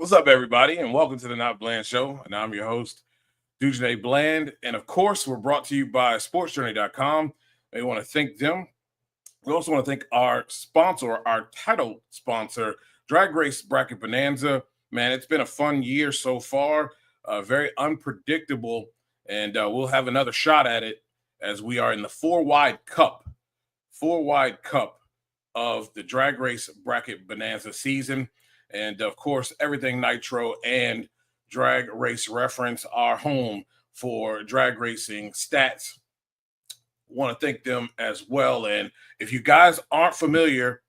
What's up, everybody, and welcome to the Not Bland Show. And I'm your host, Dujane Bland. And of course, we're brought to you by sportsjourney.com. We want to thank them. We also want to thank our sponsor, our title sponsor, Drag Race Bracket Bonanza. Man, it's been a fun year so far, very unpredictable, and we'll have another shot at it as we are in the four-wide cup of the Drag Race Bracket Bonanza season. And of course, Everything Nitro and Drag Race Reference are home for drag racing stats. Want to thank them as well. And if you guys aren't familiar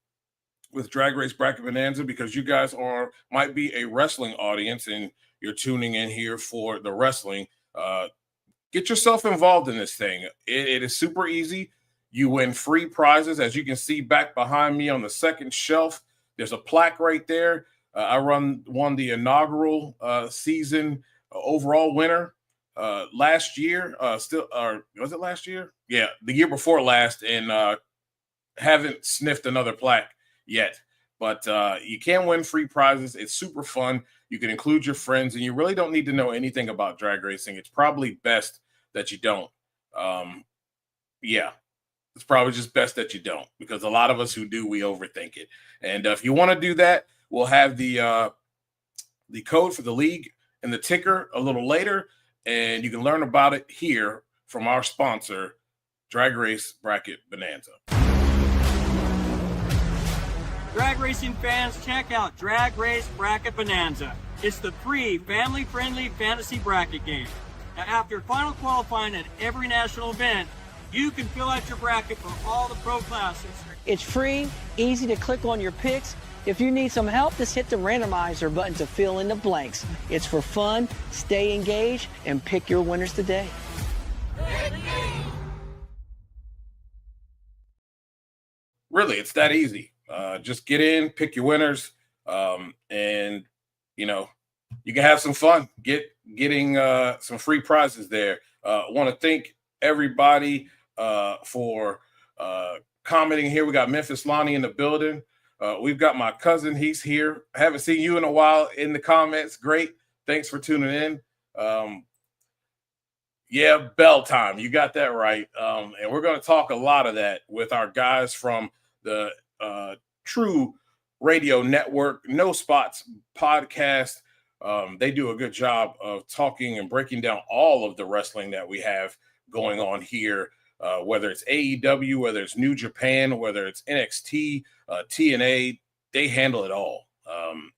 with Drag Race Bracket Bonanza, because you guys might be a wrestling audience and you're tuning in here for the wrestling, get yourself involved in this thing. It is super easy. You win free prizes. As you can see back behind me on the second shelf, there's a plaque right there. I won the inaugural season overall winner last year. Was it last year? Yeah, the year before last, and haven't sniffed another plaque yet. But you can win free prizes. It's super fun. You can include your friends, and you really don't need to know anything about drag racing. It's probably best that you don't. It's probably just best that you don't, because a lot of us who do, we overthink it. And if you want to do that, we'll have the code for the league and the ticker a little later, and you can learn about it here from our sponsor, Drag Race Bracket Bonanza. Drag racing fans, check out Drag Race Bracket Bonanza. It's the free, family-friendly fantasy bracket game. Now, after final qualifying at every national event, you can fill out your bracket for all the pro classes. It's free, easy to click on your picks. If you need some help, just hit the randomizer button to fill in the blanks. It's for fun, stay engaged, and pick your winners today. Really, it's that easy. Just get in, pick your winners, and you can have some fun. Getting some free prizes there. I want to thank everybody for commenting here. We got Memphis Lonnie in the building. We've got my cousin. He's here. I haven't seen you in a while in the comments. Great. Thanks for tuning in. Bell time. You got that right. And we're going to talk a lot of that with our guys from the True Radio Network, No Spots podcast. They do a good job of talking and breaking down all of the wrestling that we have going on here, whether it's AEW, whether it's New Japan, whether it's NXT, TNA. They handle it all,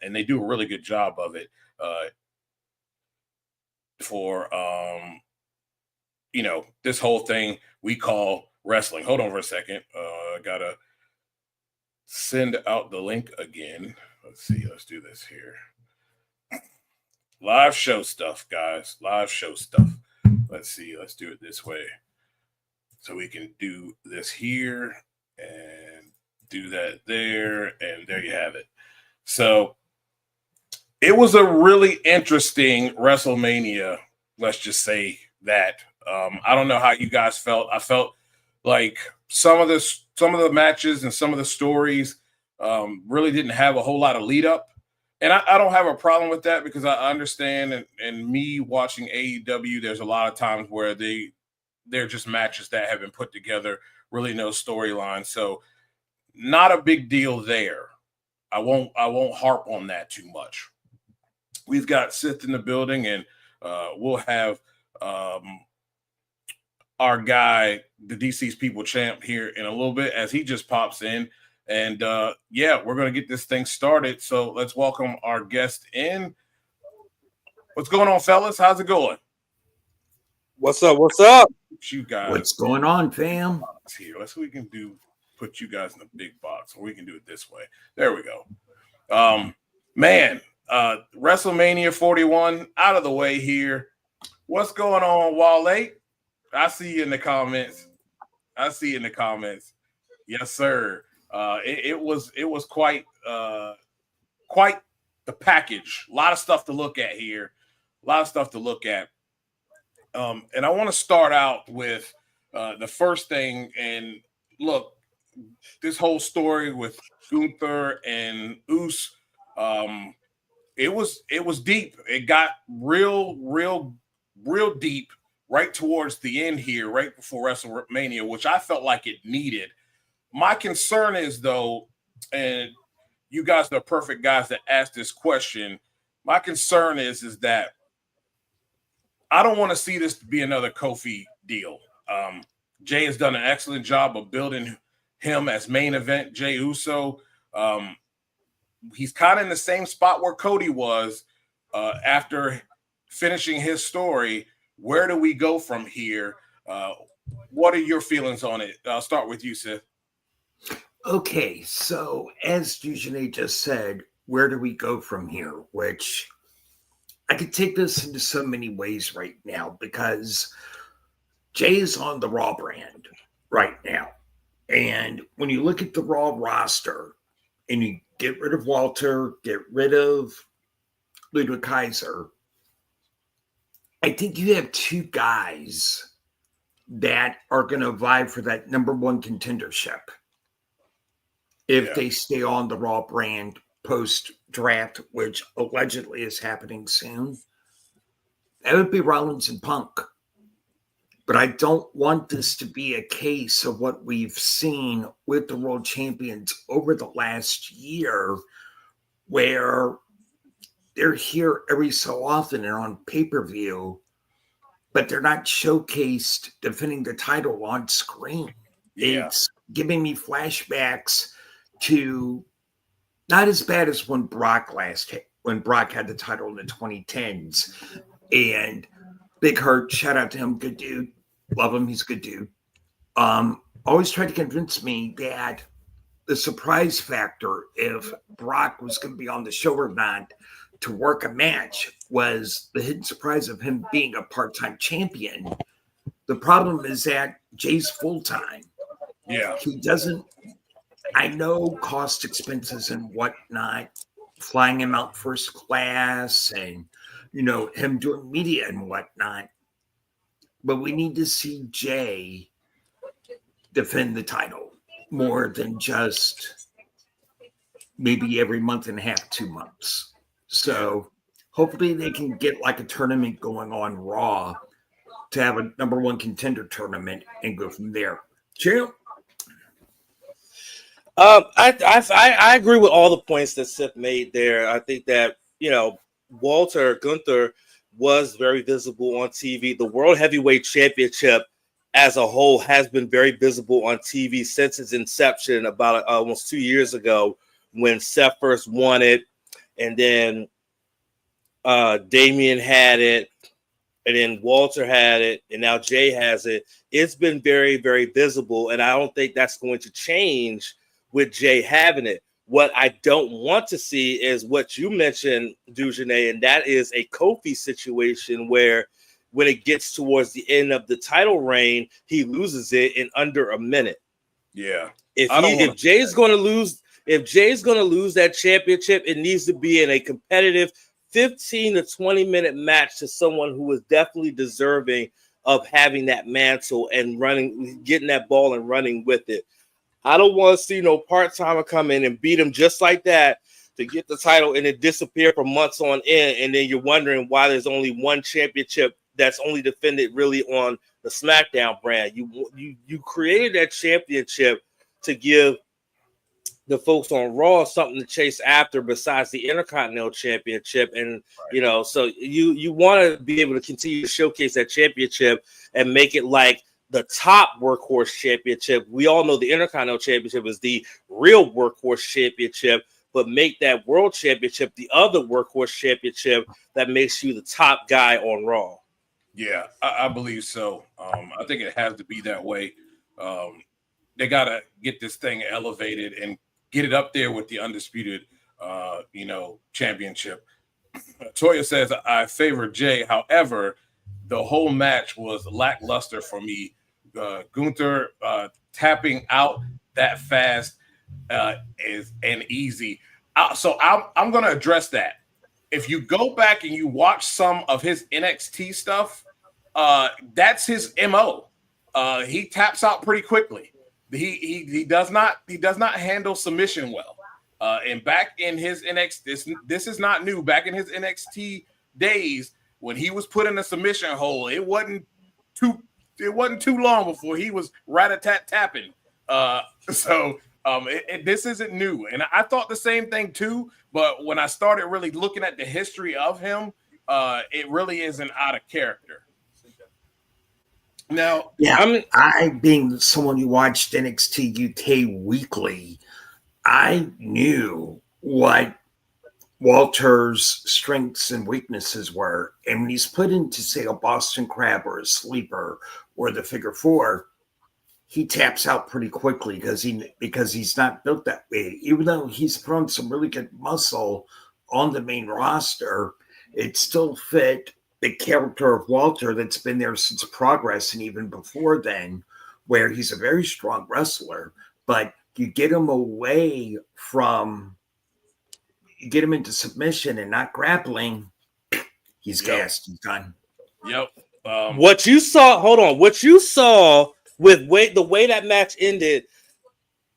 and they do a really good job of it for this whole thing we call wrestling. Hold on for a second. I gotta send out the link again. Let's see. Let's do this here. Live show stuff, guys. Live show stuff. Let's see. Let's do it this way. So we can do this here and do that there. And there you have it. So it was a really interesting WrestleMania. Let's just say that. I don't know how you guys felt. I felt like some of the matches and some of the stories really didn't have a whole lot of lead up. And I don't have a problem with that, because I understand, and me watching AEW, there's a lot of times where they're just matches that have been put together, really no storyline. So not a big deal there. I won't harp on that too much. We've got Sith in the building, and we'll have our guy, the DC's People Champ, here in a little bit as he just pops in. And we're going to get this thing started. So let's welcome our guest in. What's going on, fellas? How's it going? What's up? What's up? You guys. What's going on, fam? Here, let's see what we can do. Put you guys in the big box, or we can do it this way. There we go. WrestleMania 41 out of the way here. What's going on, Wale? I see you in the comments. Yes, sir. It was quite the package. A lot of stuff to look at here. And I want to start out with the first thing. And look, this whole story with Gunther and Us, it was deep. It got real deep right towards the end here, right before WrestleMania, which I felt like it needed. My concern is, though, and you guys are the perfect guys to ask this question. My concern is that I don't want to see this be another Kofi deal. Jay has done an excellent job of building him as main event. Jey Uso, he's kind of in the same spot where Cody was after finishing his story. Where do we go from here? What are your feelings on it? I'll start with you, Sith. Okay, so as Eugene just said, where do we go from here? Which I could take this into so many ways right now, because Jay is on the Raw brand right now. And when you look at the Raw roster and you get rid of Walter, get rid of Ludwig Kaiser, I think you have two guys that are going to vie for that number one contendership if they stay on the Raw brand post-draft, which allegedly is happening soon. That would be Rollins and Punk. But I don't want this to be a case of what we've seen with the world champions over the last year, where they're here every so often and on pay-per-view, but they're not showcased defending the title on screen. Yeah. It's giving me flashbacks to not as bad as when Brock had the title in the 2010s. And Big Hurt, shout out to him, good dude. Love him, he's a good dude. Always tried to convince me that the surprise factor, if Brock was going to be on the show or not, to work a match, was the hidden surprise of him being a part-time champion. The problem is that Jay's full-time. Yeah. He doesn't, I know cost expenses and whatnot, flying him out first class and, him doing media and whatnot. But we need to see Jay defend the title more than just maybe every month and a half, 2 months. So hopefully they can get like a tournament going on Raw to have a number one contender tournament and go from there. Champ? I agree with all the points that Seth made there. I think that, Gunther was very visible on TV. The World Heavyweight Championship as a whole has been very visible on TV since its inception about almost 2 years ago, when Seth first won it, and then Damian had it, and then Walter had it, and now Jay has it. It's been very, very visible, and I don't think that's going to change with Jay having it. What I don't want to see is what you mentioned, Dujane, and that is a Kofi situation where when it gets towards the end of the title reign, he loses it in under a minute. Yeah. If Jay's going to lose that championship, it needs to be in a competitive 15 to 20 minute match to someone who is definitely deserving of having that mantle and getting that ball and running with it. I don't want to see no part-timer come in and beat him just like that to get the title and it disappear for months on end, and then you're wondering why there's only one championship that's only defended really on the SmackDown brand. You created that championship to give the folks on Raw something to chase after besides the Intercontinental Championship, and so you want to be able to continue to showcase that championship and make it like the top workhorse championship. We all know the Intercontinental Championship is the real workhorse championship, but make that World Championship the other workhorse championship that makes you the top guy on Raw. Yeah, I believe so. I think it has to be that way. They got to get this thing elevated and get it up there with the undisputed, championship. Toya says, I favor Jay. However, the whole match was lackluster for me. Gunther tapping out that fast is easy. So I'm going to address that. If you go back and you watch some of his NXT stuff, that's his MO. He taps out pretty quickly. He does not handle submission well. And back in his NXT, this is not new. Back in his NXT days, when he was put in a submission hole, it wasn't too long before he was rat-a-tat-tapping. This isn't new, and I thought the same thing too. But when I started really looking at the history of him, it really isn't out of character. Now, yeah, I being someone who watched NXT UK weekly, I knew what Walter's strengths and weaknesses were, and when he's put into, say, a Boston Crab or a Sleeper or the Figure Four, he taps out pretty quickly because he's not built that way. Even though he's thrown some really good muscle on the main roster, it still fit the character of Walter that's been there since Progress and even before then, where he's a very strong wrestler, but you get him away from, you get him into submission and not grappling, he's gassed, he's done. Yep. What you saw with the way that match ended,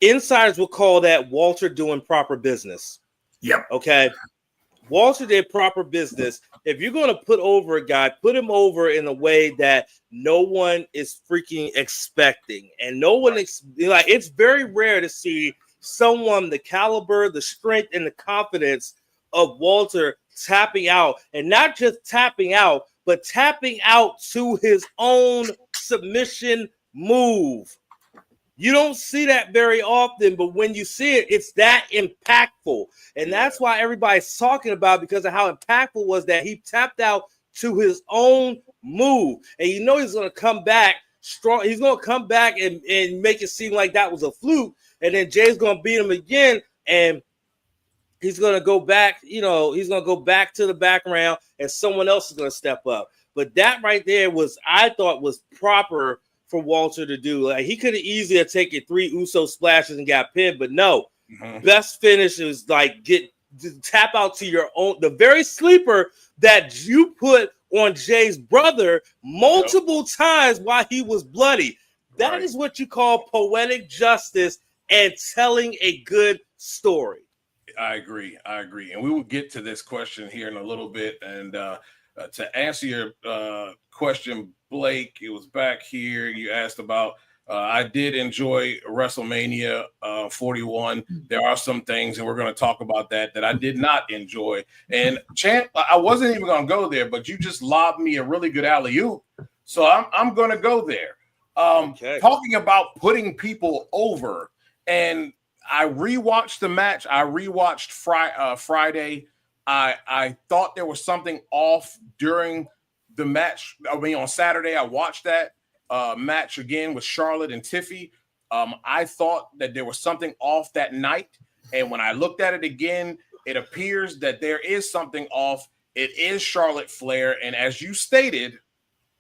insiders will call that Walter doing proper business. Yep. Okay. Walter did proper business. If you're going to put over a guy, put him over in a way that no one is freaking expecting. And no one, it's very rare to see someone the caliber, the strength, and the confidence of Walter tapping out. And not just tapping out, but tapping out to his own submission move. You don't see that very often, but when you see it, it's that impactful. And that's why everybody's talking about, because of how impactful was that he tapped out to his own move. And you know he's going to come back strong. He's going to come back and make it seem like that was a fluke. And then Jay's going to beat him again. And he's going to go back, he's going to go back to the background and someone else is going to step up. But that right there I thought was proper for Walter to do. Like, he could have easily taken 3 Uso splashes and got pinned, but no. Best finish is tap out to your own, the very sleeper that you put on Jay's brother multiple times while he was bloody. That is what you call poetic justice and telling a good story. I agree. And we will get to this question here in a little bit. And to answer your question, Blake, it was back here. You asked about, I did enjoy WrestleMania 41. There are some things, and we're going to talk about that I did not enjoy. And Champ, I wasn't even going to go there, but you just lobbed me a really good alley-oop. So I'm going to go there. Talking about putting people over, and I rewatched the match. I rewatched Friday. I thought there was something off during the match. On Saturday, I watched that match again with Charlotte and Tiffy. I thought that there was something off that night. And when I looked at it again, it appears that there is something off. It is Charlotte Flair. And as you stated,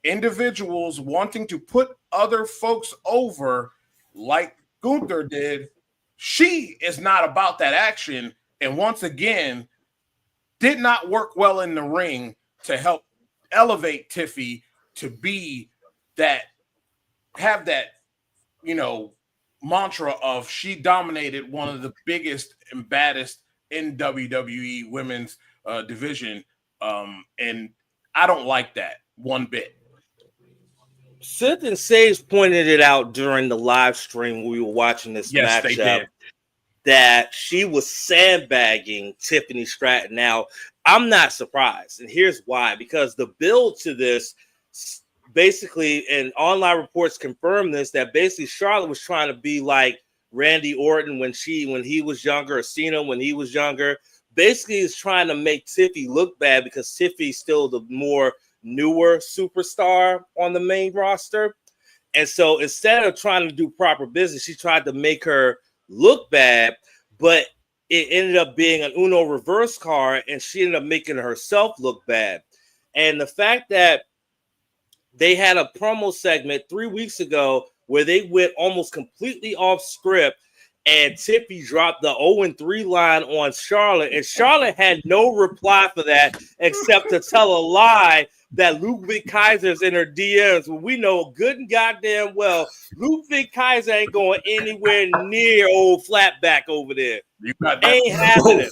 individuals wanting to put other folks over like Gunther did, she is not about that action. And once again, did not work well in the ring to help elevate Tiffy to be that, have that, mantra of she dominated one of the biggest and baddest in WWE women's division. And I don't like that one bit. Sith and Sage pointed it out during the live stream when we were watching this matchup. They did. That she was sandbagging Tiffany Stratton. Now, I'm not surprised, and here's why. Because the build to this, basically, and online reports confirm this, that basically Charlotte was trying to be like Randy Orton when he was younger, or Cena when he was younger. Basically, is trying to make Tiffy look bad because Tiffy's still the more newer superstar on the main roster. And so instead of trying to do proper business, she tried to make her look bad, but it ended up being an Uno reverse card, and she ended up making herself look bad. And the fact that they had a promo segment 3 weeks ago where they went almost completely off script, and Tiffy dropped the 0-3 line on Charlotte, and Charlotte had no reply for that except to tell a lie that Ludwig Kaiser's in her DMs when we know good and goddamn well Ludwig Kaiser ain't going anywhere near old flatback over there. You got that? Ain't happening.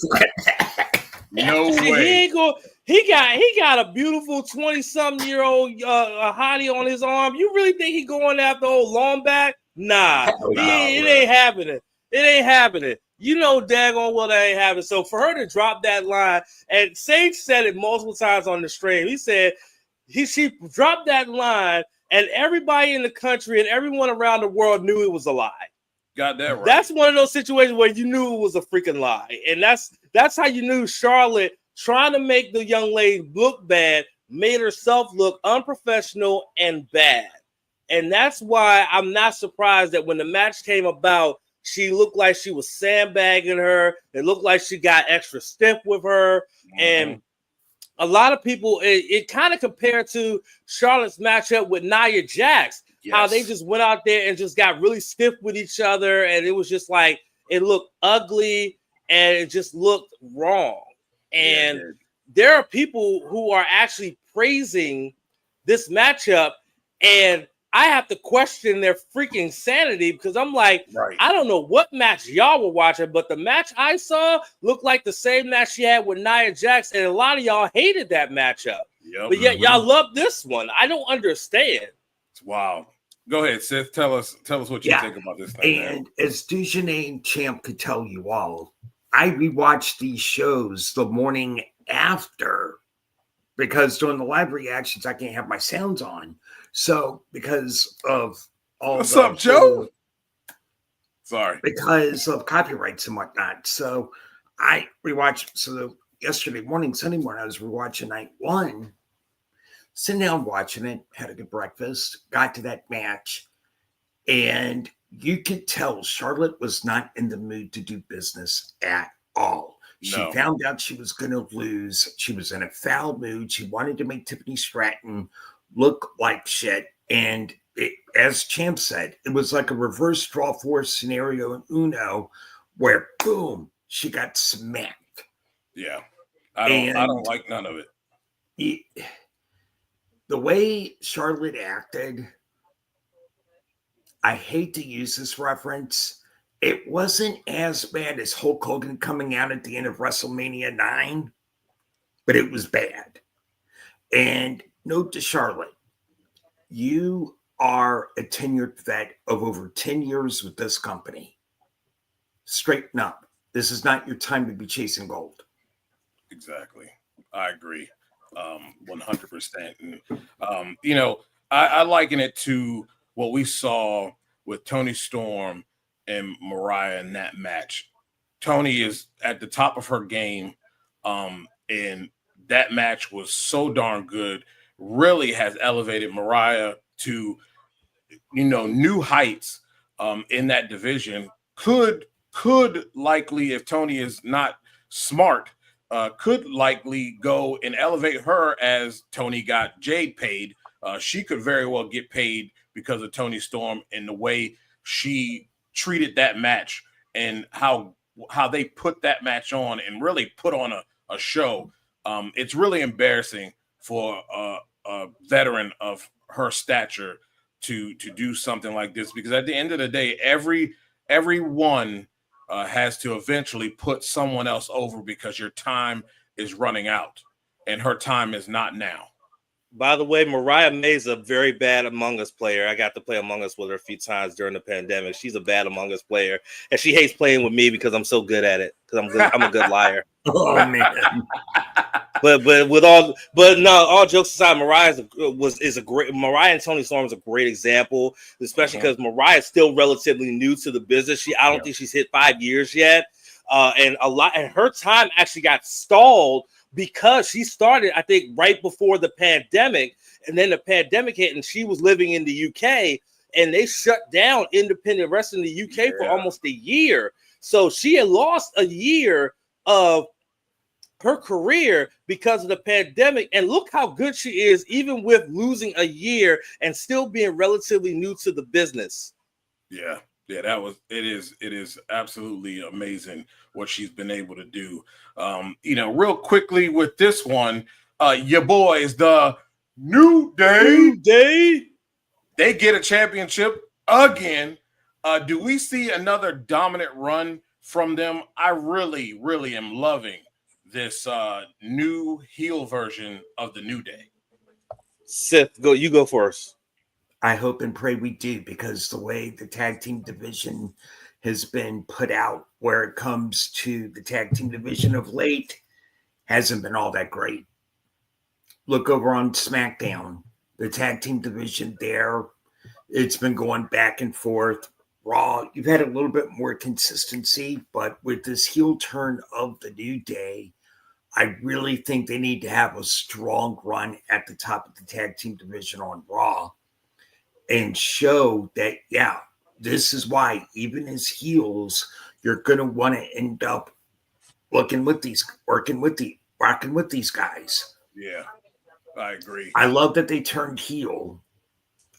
No See, way. He ain't go. He got a beautiful 20-something-year-old hottie on his arm. You really think he going after old long back? Nah, it ain't happening. It ain't happening. You know daggone well that ain't happening. So for her to drop that line, and Sage said it multiple times on the stream. He said she dropped that line, and everybody in the country and everyone around the world knew it was a lie. Got that right. That's one of those situations where you knew it was a freaking lie. And that's how you knew Charlotte trying to make the young lady look bad made herself look unprofessional and bad. And that's why I'm not surprised that when the match came about, she looked like she was sandbagging her. It looked like she got extra stiff with her. Mm-hmm. And a lot of people, it kind of compared to Charlotte's matchup with Nia Jax. Yes. How they just went out there and just got really stiff with each other. And it was just like, it looked ugly and it just looked wrong. And there are people who are actually praising this matchup. And I have to question their freaking sanity because I'm like, I don't know what match y'all were watching, but the match I saw looked like the same match she had with Nia Jax. And a lot of y'all hated that matchup. Yep. But yet y'all love this one. I don't understand. Wow. Go ahead, Sith. Tell us what you think about this thing. And as Dujanay and Champ could tell you all, I rewatched these shows the morning after because during the live reactions, I can't have my sounds on. So because of all what's up, Joe? Sorry. Because of copyrights and whatnot. So I rewatched. So yesterday morning, Sunday morning, I was rewatching night one. Sitting down watching it, had a good breakfast, got to that match, and you could tell Charlotte was not in the mood to do business at all. She found out she was going to lose. She was in a foul mood. She wanted to make Tiffany Stratton look like shit. And as Champ said, it was like a reverse draw force scenario in Uno where, boom, she got smacked. Yeah. I don't like none of it. The way Charlotte acted, I hate to use this reference. It wasn't as bad as Hulk Hogan coming out at the end of WrestleMania 9, but it was bad. And note to Charlotte, you are a tenured vet of over 10 years with this company. Straighten up. This is not your time to be chasing gold. Exactly. I agree. 100%. And, I liken it to what we saw with Toni Storm and Mariah in that match. Toni is at the top of her game, and that match was so darn good, really has elevated Mariah to, new heights in that division. Could likely, if Toni is not smart, could likely go and elevate her as Toni got Jade paid. She could very well get paid because of Toni Storm and the way she treated that match and how they put that match on and really put on a show. It's really embarrassing for a veteran of her stature to do something like this, because at the end of the day, everyone has to eventually put someone else over because your time is running out, and her time is not now. By the way, Mariah May's a very bad Among Us player. I got to play Among Us with her a few times during the pandemic. She's a bad Among Us player, and she hates playing with me because I'm so good at it. Because I'm a good liar. Oh man! But all jokes aside, Mariah and Toni Storm is a great example, especially because Mariah is still relatively new to the business. I don't think she's hit 5 years yet, and her time actually got stalled because she started, I think, right before the pandemic, and then the pandemic hit, and she was living in the UK, and they shut down independent wrestling in the UK for almost a year. So she had lost a year of her career because of the pandemic, and look how good she is, even with losing a year and still being relatively new to the business. Yeah, it is absolutely amazing what she's been able to do. Real quickly with this one, your boys, the New Day. New Day. They get a championship again. Do we see another dominant run from them? I really, really am loving this new heel version of the New Day. Sith, go. You go first. I hope and pray we do, because the way the tag team division has been put out where it comes to the tag team division of late hasn't been all that great. Look over on SmackDown, the tag team division there, it's been going back and forth. Raw, you've had a little bit more consistency, but with this heel turn of the New Day, I really think they need to have a strong run at the top of the tag team division on Raw and show that, yeah, this is why even as heels, you're going to want to end up rocking with these guys. Yeah, I agree. I love that they turned heel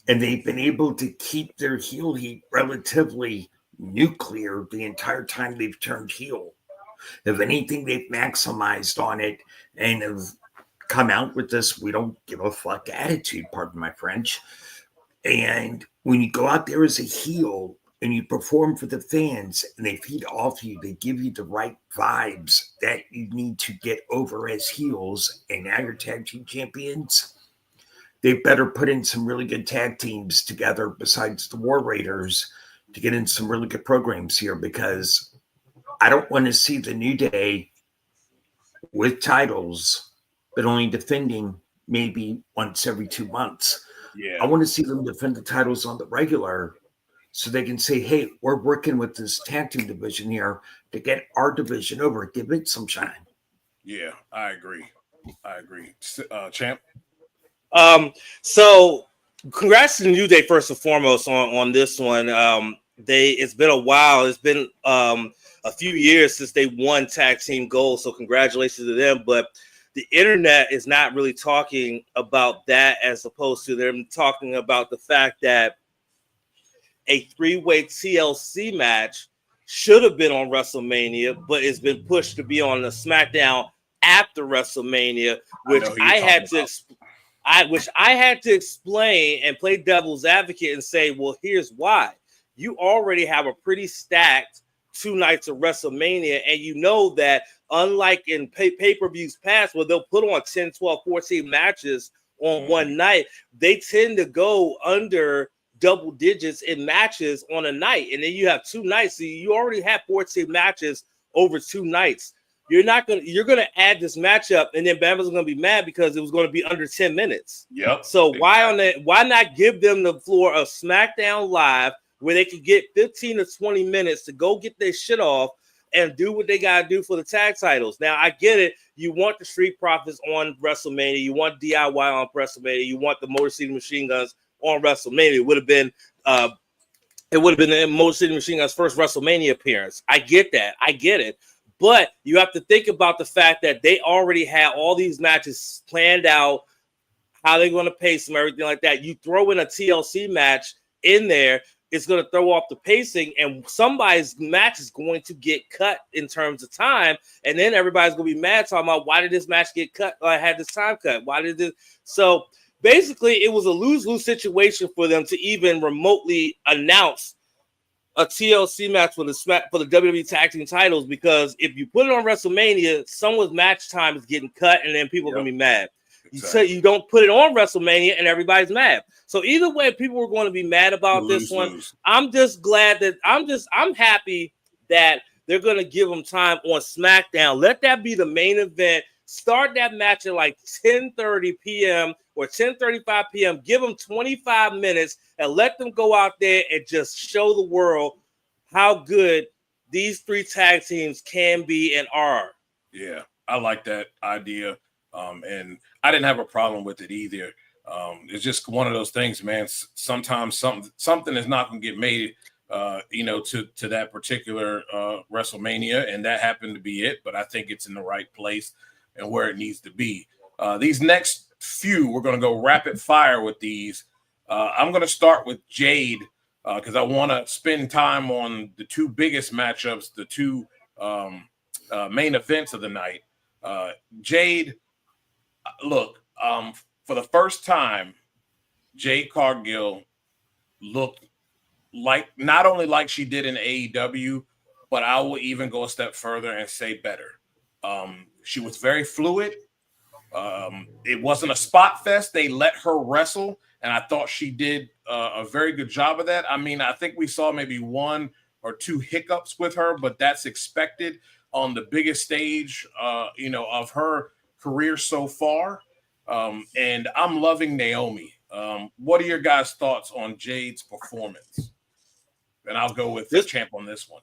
and they've been able to keep their heel heat relatively nuclear the entire time they've turned heel. If anything, they've maximized on it and have come out with this "we don't give a fuck" attitude, pardon my French. And when you go out there as a heel and you perform for the fans and they feed off you, they give you the right vibes that you need to get over as heels, and now you're tag team champions, they better put in some really good tag teams together besides the War Raiders to get in some really good programs here, because I don't want to see the New Day with titles, but only defending maybe once every 2 months. Yeah, I want to see them defend the titles on the regular so they can say, hey, we're working with this tag team division here to get our division over. Give it some shine. yeah, I agree. Champ? So congrats to the New Day first and foremost on this one. It's been a while. It's been a few years since they won tag team gold. So congratulations to them. But the internet is not really talking about that, as opposed to them talking about the fact that a 3-way TLC match should have been on WrestleMania, but it's been pushed to be on the SmackDown after WrestleMania, which I had to explain and play devil's advocate and say, well, here's why. You already have a pretty stacked 2 nights of WrestleMania, and you know that unlike in pay-per-views past where they'll put on 10, 12, 14 matches on one night, they tend to go under double digits in matches on a night, and then you have 2 nights, so you already have 14 matches over 2 nights. You're gonna add this matchup, and then Bama's gonna be mad because it was gonna be under 10 minutes. Yep. So why not give them the floor of SmackDown Live where they could get 15 to 20 minutes to go get their shit off and do what they gotta do for the tag titles. Now I get it. You want the Street Profits on WrestleMania, you want DIY on WrestleMania, you want the Motor City Machine Guns on WrestleMania. It would have been the Motor City Machine Guns' first WrestleMania appearance. I get that. I get it. But you have to think about the fact that they already had all these matches planned out, how they're going to pace them, everything like that. You throw in a TLC match in there, it's going to throw off the pacing, and somebody's match is going to get cut in terms of time, and then everybody's going to be mad talking about, why did this match get cut? I had this time cut. Why did this? So basically, it was a lose-lose situation for them to even remotely announce a TLC match for the WWE Tag Team titles, because if you put it on WrestleMania, someone's match time is getting cut, and then people are going to be mad. Exactly. You say you don't put it on WrestleMania, and everybody's mad. So either way, people were going to be mad about this one. I'm just glad that I'm happy that they're going to give them time on SmackDown. Let that be the main event. Start that match at like 10:30 p.m. or 10:35 p.m. Give them 25 minutes and let them go out there and just show the world how good these 3 tag teams can be and are. Yeah, I like that idea. And I didn't have a problem with it either. It's just one of those things, man. Sometimes something is not going to get made, to that particular WrestleMania, and that happened to be it. But I think it's in the right place and where it needs to be. These next few, we're going to go rapid fire with these. I'm going to start with Jade because I want to spend time on the 2 biggest matchups, the 2 main events of the night. Jade, look, for the first time, Jade Cargill looked like not only like she did in AEW, but I will even go a step further and say better. She was very fluid. It wasn't a spot fest. They let her wrestle, and I thought she did a very good job of that. I mean, I think we saw maybe 1 or 2 hiccups with her, but that's expected on the biggest stage, of her career so far. And I'm loving Naomi. What are your guys' thoughts on Jade's performance? And I'll go with the champ on this one.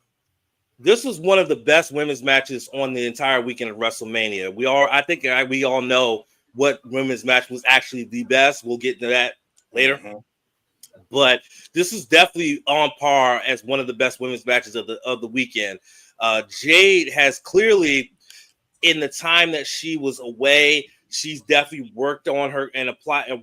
This was one of the best women's matches on the entire weekend of WrestleMania. I think we all know what women's match was actually the best. We'll get into that later. Mm-hmm. But this is definitely on par as one of the best women's matches of the weekend. Jade has clearly, in the time that she was away, she's definitely worked on her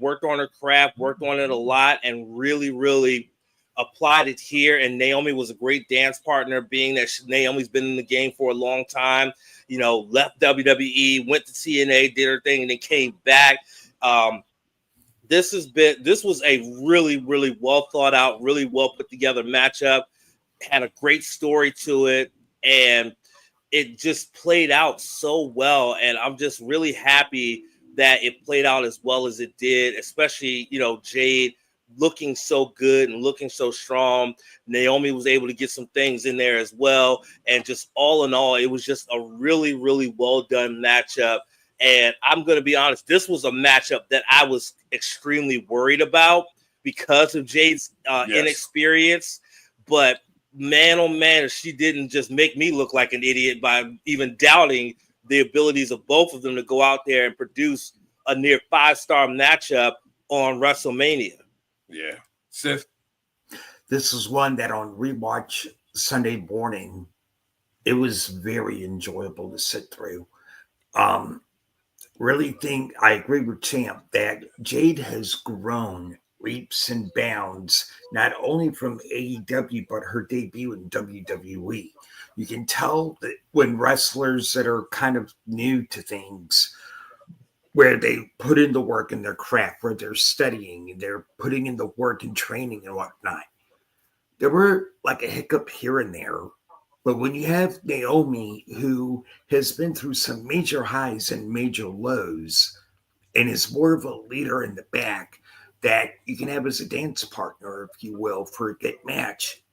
worked on her craft, worked on it a lot, and really, really applied it here. And Naomi was a great dance partner, being that Naomi's been in the game for a long time. Left WWE, went to TNA, did her thing, and then came back. This was a really, really well thought out, really well put together matchup. Had a great story to it, and it just played out so well. And I'm just really happy that it played out as well as it did, especially, Jade looking so good and looking so strong. Naomi was able to get some things in there as well. And just all in all, it was just a really, really well done matchup. And I'm going to be honest, this was a matchup that I was extremely worried about because of Jade's inexperience. But man, oh man, she didn't just make me look like an idiot by even doubting the abilities of both of them to go out there and produce a near 5-star matchup on WrestleMania. Yeah. Sith? This is one that on rewatch Sunday morning, it was very enjoyable to sit through. Really think I agree with Champ that Jade has grown leaps and bounds, not only from AEW, but her debut in WWE. You can tell that when wrestlers that are kind of new to things, where they put in the work in their craft, where they're studying and they're putting in the work and training and whatnot. There were like a hiccup here and there. But when you have Naomi, who has been through some major highs and major lows and is more of a leader in the back that you can have as a dance partner, if you will, for a good match,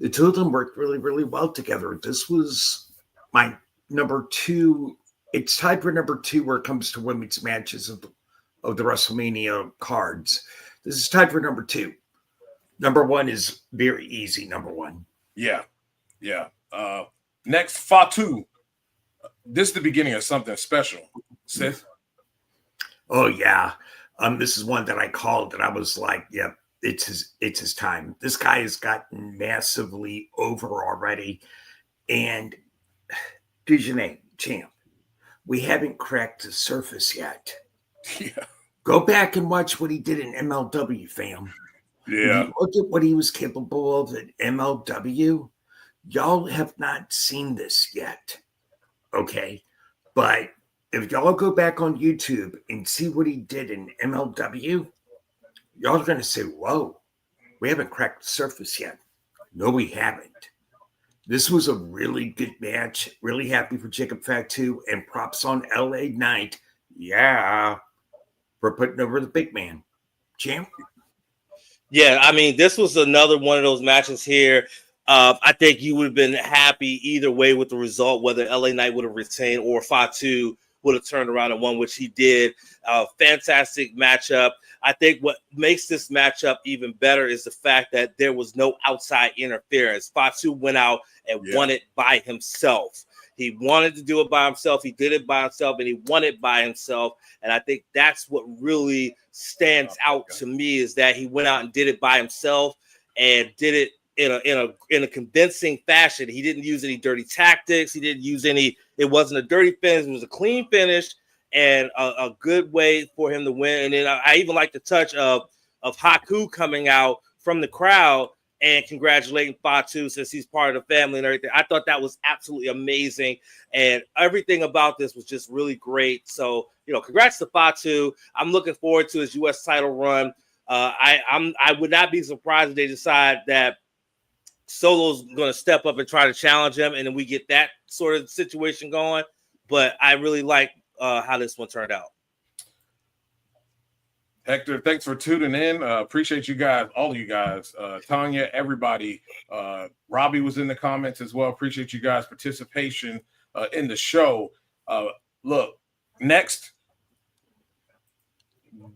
the two of them worked really, really well together. This was my number 2. It's tied for number 2 where it comes to women's matches of the WrestleMania cards. This is tied for number 2. Number 1 is very easy. Number 1. Yeah. Next, Fatu. This is the beginning of something special. Sith? Oh, yeah. This is one that I called and I was like, yep, it's his time. This guy has gotten massively over already. And Dejanay, Champ, we haven't cracked the surface yet. Yeah. Go back and watch what he did in MLW, fam. Yeah. Look at what he was capable of at MLW. Y'all have not seen this yet. Okay. But if y'all go back on YouTube and see what he did in MLW, y'all are going to say, whoa, we haven't cracked the surface yet. No, we haven't. This was a really good match. Really happy for Jacob Fatu, and props on LA Knight. Yeah. For putting over the big man. Champ? Yeah, I mean, this was another one of those matches here. I think you would have been happy either way with the result, whether LA Knight would have retained or Fatu would have turned around and won, which he did. Fantastic matchup. I think what makes this matchup even better is the fact that there was no outside interference. Fatu went out and won it by himself. He wanted to do it by himself. He did it by himself, and he won it by himself. And I think that's what really stands out to me, is that he went out and did it by himself and did it in a convincing fashion. He didn't use any dirty tactics. He didn't use any. It wasn't a dirty finish. It was a clean finish and a good way for him to win. And then I even like the touch of Haku coming out from the crowd and congratulating Fatu since he's part of the family and everything. I thought that was absolutely amazing, and everything about this was just really great. So, congrats to Fatu. I'm looking forward to his U.S. title run. I would not be surprised if they decide that Solo's going to step up and try to challenge him, and then we get that sort of situation going. But I really like how this one turned out. Hector, thanks for tuning in. Appreciate you guys, all of you guys. Tanya, everybody. Robbie was in the comments as well. Appreciate you guys' participation in the show. Look, next,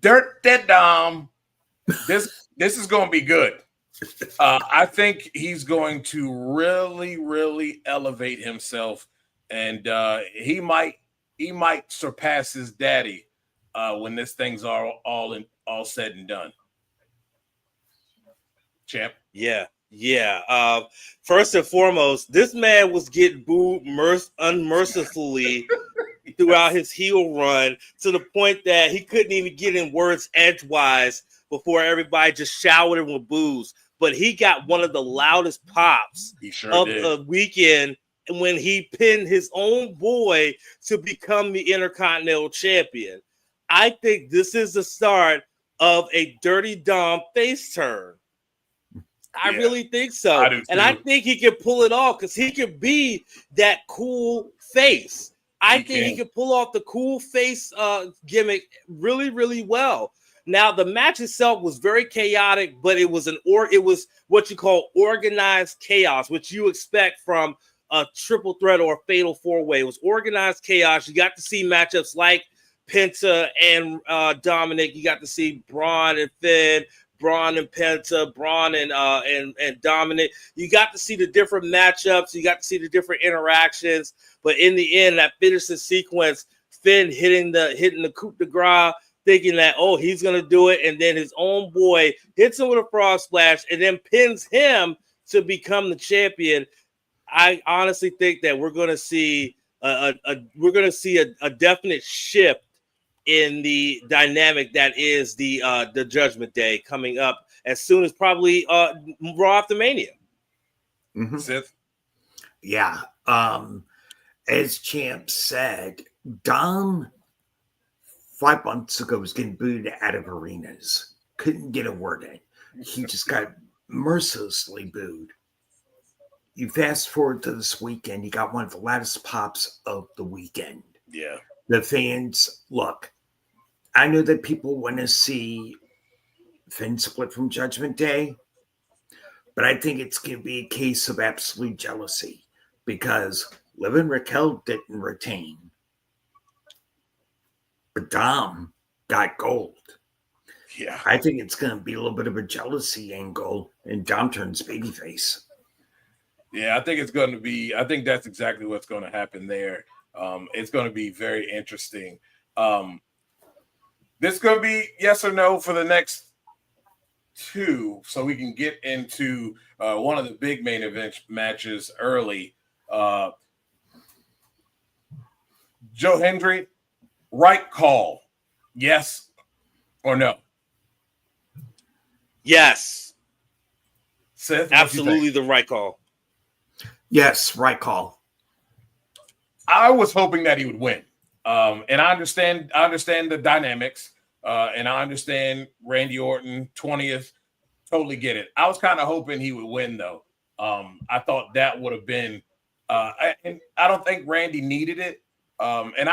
Dirt Dead Dom. This is going to be good. I think he's going to really, really elevate himself, and he might surpass his daddy when this thing's all said and done. Champ. Yeah. First and foremost, this man was getting booed unmercifully throughout his heel run to the point that he couldn't even get in words edgewise before everybody just showered him with boos. But he got one of the loudest pops of the weekend when he pinned his own boy to become the Intercontinental Champion. I think this is the start of a Dirty Dom face turn. I really think so. I think he can pull it off because he can be that cool face. I think he can pull off the cool face gimmick really, really well. Now, the match itself was very chaotic, but it was what you call organized chaos, which you expect from a triple threat or a fatal four-way. It was organized chaos. You got to see matchups like Penta and Dominic. You got to see Braun and Finn, Braun and Penta, Braun and Dominic. You got to see the different matchups. You got to see the different interactions. But in the end, that finishing sequence, Finn hitting the coup de grace, thinking that, he's going to do it. And then his own boy hits him with a frog splash and then pins him to become the champion. I honestly think that we're going to see a definite shift in the dynamic that is the Judgment Day coming up as soon as probably Raw after Mania. Mm-hmm. Sith? Yeah. As Champ said, Dom 5 months ago was getting booed out of arenas. Couldn't get a word in. He just got mercilessly booed. You fast forward to this weekend, he got one of the loudest pops of the weekend. Yeah. The fans, look, I know that people want to see Finn split from Judgment Day, but I think it's going to be a case of absolute jealousy because Liv and Raquel didn't retain. But Dom got gold. Yeah. I think it's going to be a little bit of a jealousy angle, and Dom turns babyface. Yeah, I think that's exactly what's going to happen there. It's going to be very interesting. This is going to be yes or no for the next two, so we can get into one of the big main event matches early. Joe Hendry, right call, yes or no? Yes. Seth, absolutely the right call. Yes, right call. I was hoping that he would win. And I understand the dynamics, and I understand Randy Orton 20th. Totally get it. I was kind of hoping he would win, though. I thought that would have been, and I don't think Randy needed it. And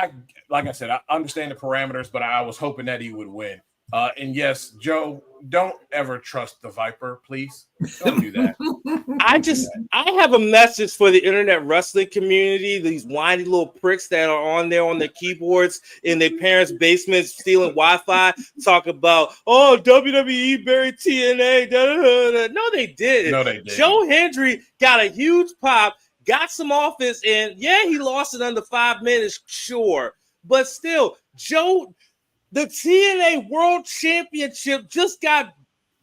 like I said, I understand the parameters, but I was hoping that he would win. And yes, Joe, don't ever trust the Viper, please. Don't do that. I have a message for the internet wrestling community, these whiny little pricks that are on there on their keyboards in their parents' basements stealing Wi-Fi, talk about, WWE buried TNA. Da, da, da. No, they didn't. No, they didn't. Joe Hendry got a huge pop, got some offense, and yeah, he lost it under 5 minutes, sure. But still, Joe, the TNA World Championship just got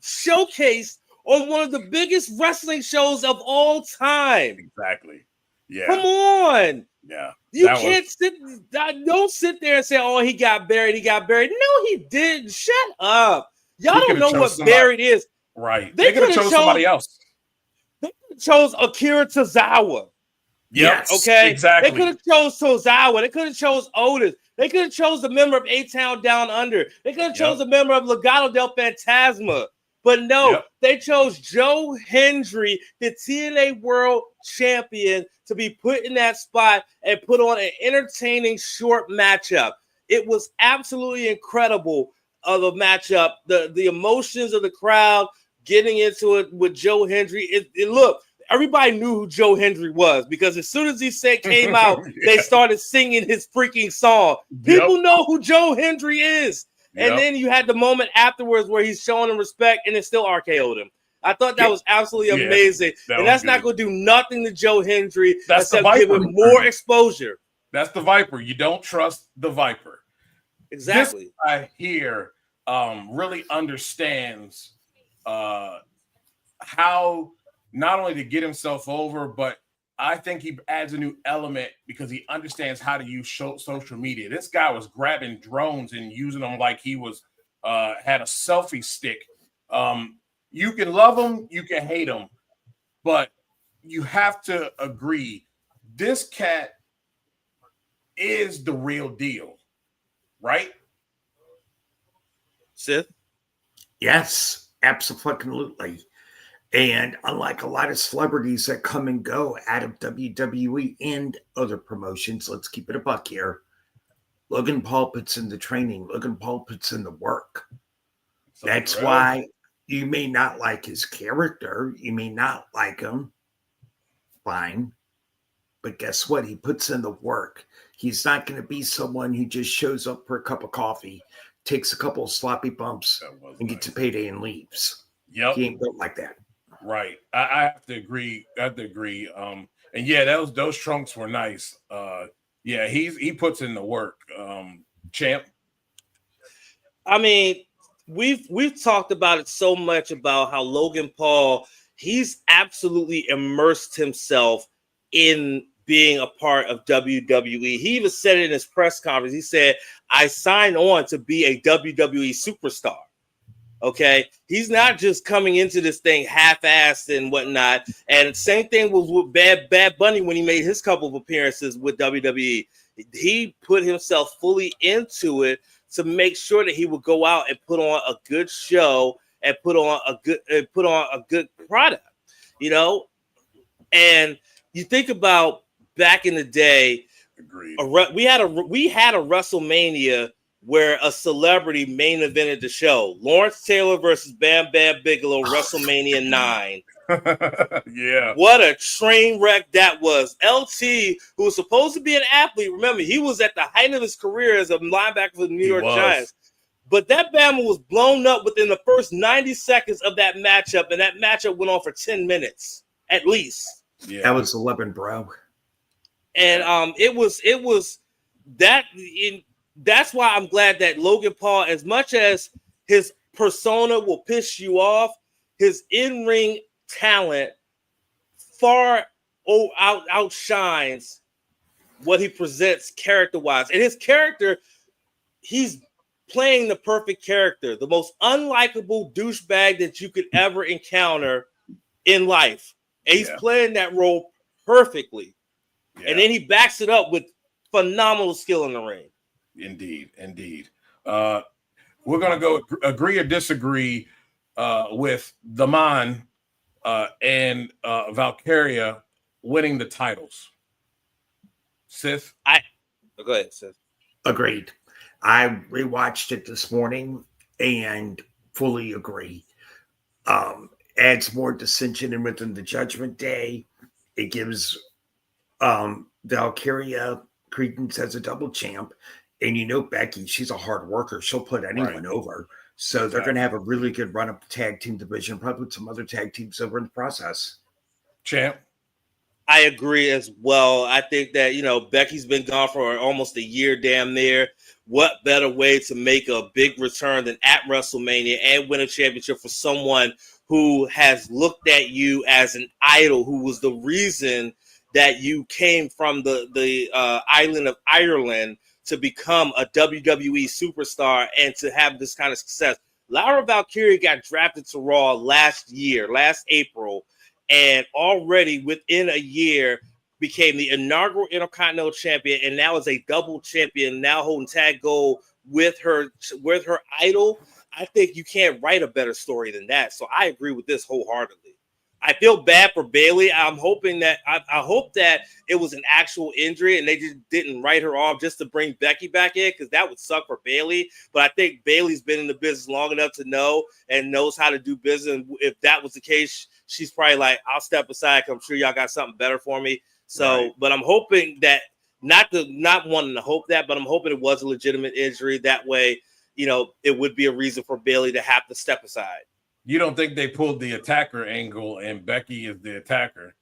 showcased on one of the biggest wrestling shows of all time. Exactly. Yeah. Come on. Yeah. Don't sit there and say, he got buried. He got buried. No, he didn't. Shut up. Y'all don't know what buried is. Right. They could have chose somebody else. have chose Akira Tozawa. Yes, Okay, exactly. They could have chose Tozawa. They could have chose Otis. They could have chose a member of A-Town Down Under. They could have chose a member of Legado del Fantasma. But no, they chose Joe Hendry, the TNA World Champion, to be put in that spot and put on an entertaining short matchup. It was absolutely incredible of a matchup. The emotions of the crowd getting into it with Joe Hendry. Look, everybody knew who Joe Hendry was because as soon as he came out, they started singing his freaking song. People know who Joe Hendry is. And then you had the moment afterwards where he's showing him respect and it still RKO'd him. I thought that was absolutely amazing. And that's not going to do nothing to Joe Hendry except give him more exposure. That's the Viper. You don't trust the Viper. Exactly. This guy here really understands how not only to get himself over, but I think he adds a new element because he understands how to use social media. This guy was grabbing drones and using them like he was had a selfie stick. You can love him, you can hate him, but you have to agree this cat is the real deal, right? Sith? Yes, absolutely. And unlike a lot of celebrities that come and go out of WWE and other promotions, let's keep it a buck here. Logan Paul puts in the training. Logan Paul puts in the work. That's why you may not like his character. You may not like him. Fine. But guess what? He puts in the work. He's not going to be someone who just shows up for a cup of coffee, takes a couple of sloppy bumps, and gets a payday and leaves. Yep. He ain't built like that. Right. I have to agree. And yeah, those trunks were nice. Yeah, he puts in the work. Champ. I mean, we've talked about it so much about how Logan Paul, he's absolutely immersed himself in being a part of WWE. He even said it in his press conference. He said, I signed on to be a WWE superstar. Okay, he's not just coming into this thing half-assed and whatnot. And same thing was with Bad Bunny when he made his couple of appearances with WWE. He put himself fully into it to make sure that he would go out and put on a good show and put on a good product, you know. And you think about back in the day, we had a WrestleMania where a celebrity main evented the show. Lawrence Taylor versus Bam Bam Bigelow, WrestleMania 9. Yeah. What a train wreck that was. LT, who was supposed to be an athlete, remember, he was at the height of his career as a linebacker for the New York Giants. But that Bama was blown up within the first 90 seconds of that matchup, and that matchup went on for 10 minutes, at least. Yeah. That was 11, bro. And it was that in. That's why I'm glad that Logan Paul, as much as his persona will piss you off, his in-ring talent far outshines what he presents character-wise. And his character, he's playing the perfect character, the most unlikable douchebag that you could ever encounter in life. And he's playing that role perfectly. Yeah. And then he backs it up with phenomenal skill in the ring. Indeed. We're going to go agree or disagree with the Man and Valkyria winning the titles. Sith? Go ahead, Sith. Agreed. I rewatched it this morning and fully agree. Adds more dissension in within the Judgment Day. It gives Valkyria credence as a double champ. And you know Becky, she's a hard worker. She'll put anyone over. So they're going to have a really good run up the tag team division, probably with some other tag teams over in the process. Champ? I agree as well. I think that, Becky's been gone for almost a year damn near. What better way to make a big return than at WrestleMania and win a championship for someone who has looked at you as an idol, who was the reason that you came from the island of Ireland to become a WWE superstar and to have this kind of success. Laura Valkyria got drafted to Raw last April, and already within a year became the inaugural Intercontinental Champion, and now is a double champion, now holding tag gold with her idol. I think you can't write a better story than that. So I agree with this wholeheartedly. I feel bad for Bayley. I'm hoping that I hope that it was an actual injury and they just didn't write her off just to bring Becky back in, because that would suck for Bayley. But I think Bayley's been in the business long enough to know and knows how to do business. And if that was the case, she's probably like, I'll step aside because I'm sure y'all got something better for me. So, right. But I'm hoping that not wanting to hope that, but I'm hoping it was a legitimate injury. That way, it would be a reason for Bayley to have to step aside. You don't think they pulled the attacker angle and Becky is the attacker?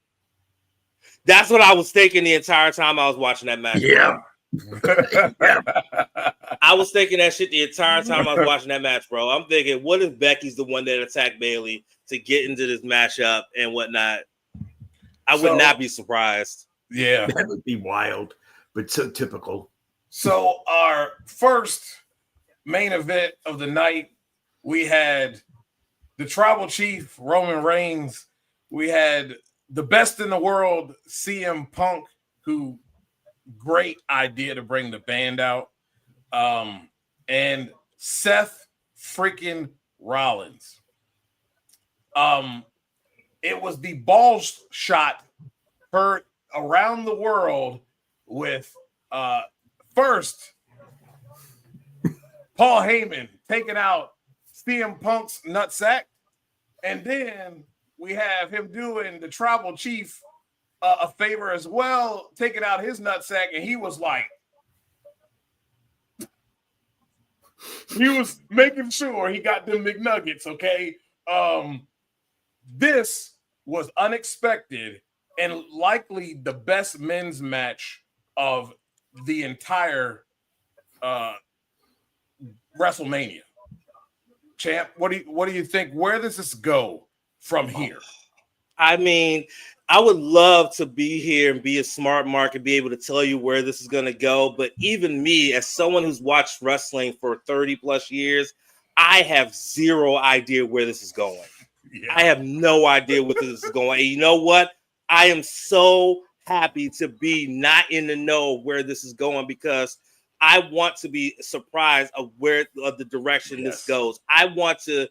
That's what I was thinking the entire time I was watching that match. Yeah. I was thinking that shit the entire time I was watching that match, bro. I'm thinking, what if Becky's the one that attacked Bayley to get into this matchup and whatnot? I would not be surprised. Yeah. That would be wild, but so typical. So our first main event of the night, we had the Tribal Chief, Roman Reigns. We had the best in the world, CM Punk, who great idea to bring the band out. And Seth freaking Rollins. It was the balls shot heard around the world with first Paul Heyman taking out CM Punk's nutsack, and then we have him doing the Tribal Chief a favor as well, taking out his nutsack, and he was like, he was making sure he got them McNuggets, okay? This was unexpected and likely the best men's match of the entire WrestleMania. Champ, what do you think? Where does this go from here? I mean, I would love to be here and be a smart mark and be able to tell you where this is going to go. But even me, as someone who's watched wrestling for 30 plus years, I have zero idea where this is going. Yeah. I have no idea where this is going. And you know what? I am so happy to be not in the know of where this is going, because I want to be surprised of the direction this goes. I want to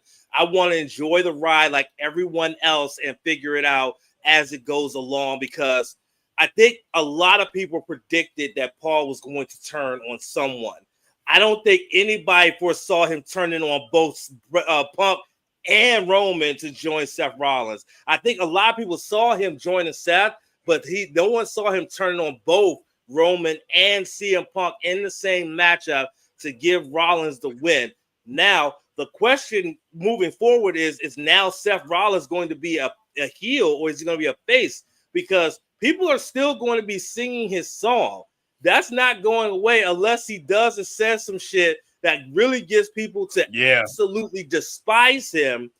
enjoy the ride like everyone else and figure it out as it goes along, because I think a lot of people predicted that Paul was going to turn on someone. I don't think anybody foresaw him turning on both Punk and Roman to join Seth Rollins. I think a lot of people saw him joining Seth, but no one saw him turning on both Roman and CM Punk in the same matchup to give Rollins the win. Now, the question moving forward is now Seth Rollins going to be a heel, or is he going to be a face? Because people are still going to be singing his song. That's not going away unless he does and says some shit that really gets people to absolutely despise him.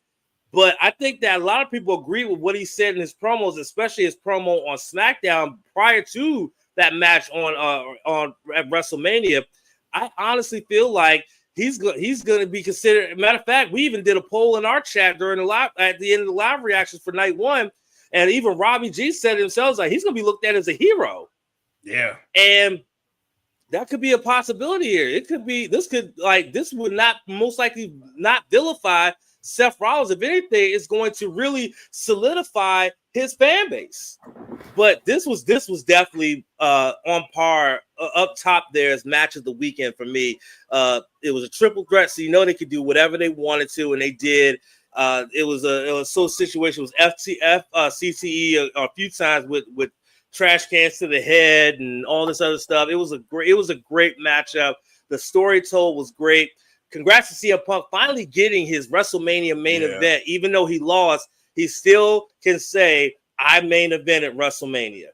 But I think that a lot of people agree with what he said in his promos, especially his promo on SmackDown prior to that match at WrestleMania. I honestly feel like he's going to be considered. Matter of fact, we even did a poll in our chat at the end of the live reactions for night one, and even Robbie G said it himself, like he's going to be looked at as a hero. Yeah, and that could be a possibility here. It could be this would not most likely not vilify Seth Rollins. If anything, it's going to really solidify his fan base. But this was definitely on par, up top there as match of the weekend for me. It was a triple threat, so they could do whatever they wanted to, and they did. It was a situation. It was CTE a few times with trash cans to the head and all this other stuff. It was a great matchup. The story told was great. Congrats to CM Punk finally getting his WrestleMania main event. Even though he lost, he still can say, I main event at WrestleMania.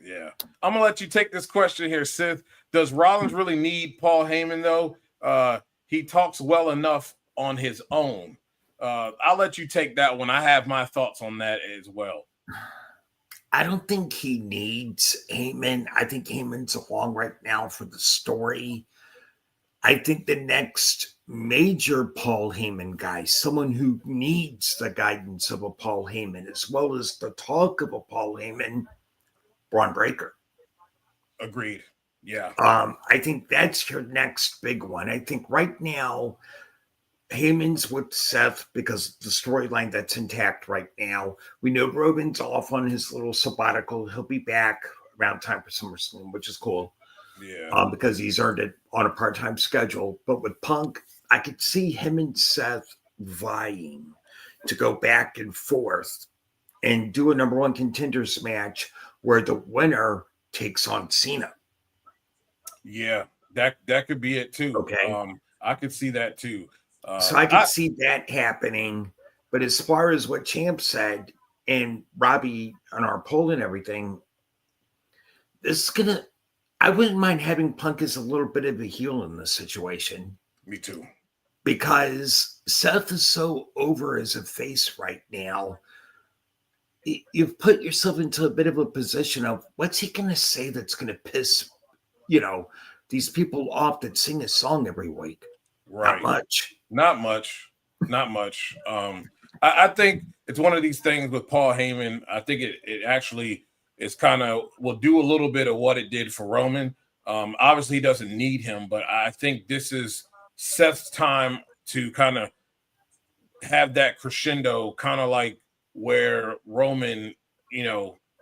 Yeah. I'm going to let you take this question here, Sith. Does Rollins really need Paul Heyman, though? He talks well enough on his own. I'll let you take that one. I have my thoughts on that as well. I don't think he needs Heyman. I think Heyman's along right now for the story. I think the next major Paul Heyman guy, someone who needs the guidance of a Paul Heyman, as well as the talk of a Paul Heyman, Braun Breaker. Agreed. Yeah. I think that's your next big one. I think right now, Heyman's with Seth because the storyline that's intact right now. We know Roman's off on his little sabbatical. He'll be back around time for SummerSlam, which is cool. Yeah. Because he's earned it on a part-time schedule. But with Punk, I could see him and Seth vying to go back and forth and do a number one contenders match where the winner takes on Cena. Yeah, that could be it too. Okay. I could see that too. So I could see that happening. But as far as what Champ said and Robbie on our poll and everything, this is gonna. I wouldn't mind having Punk as a little bit of a heel in this situation. Me too. Because Seth is so over as a face right now. You've put yourself into a bit of a position of what's he going to say that's going to piss, these people off that sing a song every week. Right. Not much. Not much. I think it's one of these things with Paul Heyman. I think it actually is kind of will do a little bit of what it did for Roman. Obviously, he doesn't need him, but I think this is Seth's time to kind of have that crescendo, kind of like where Roman,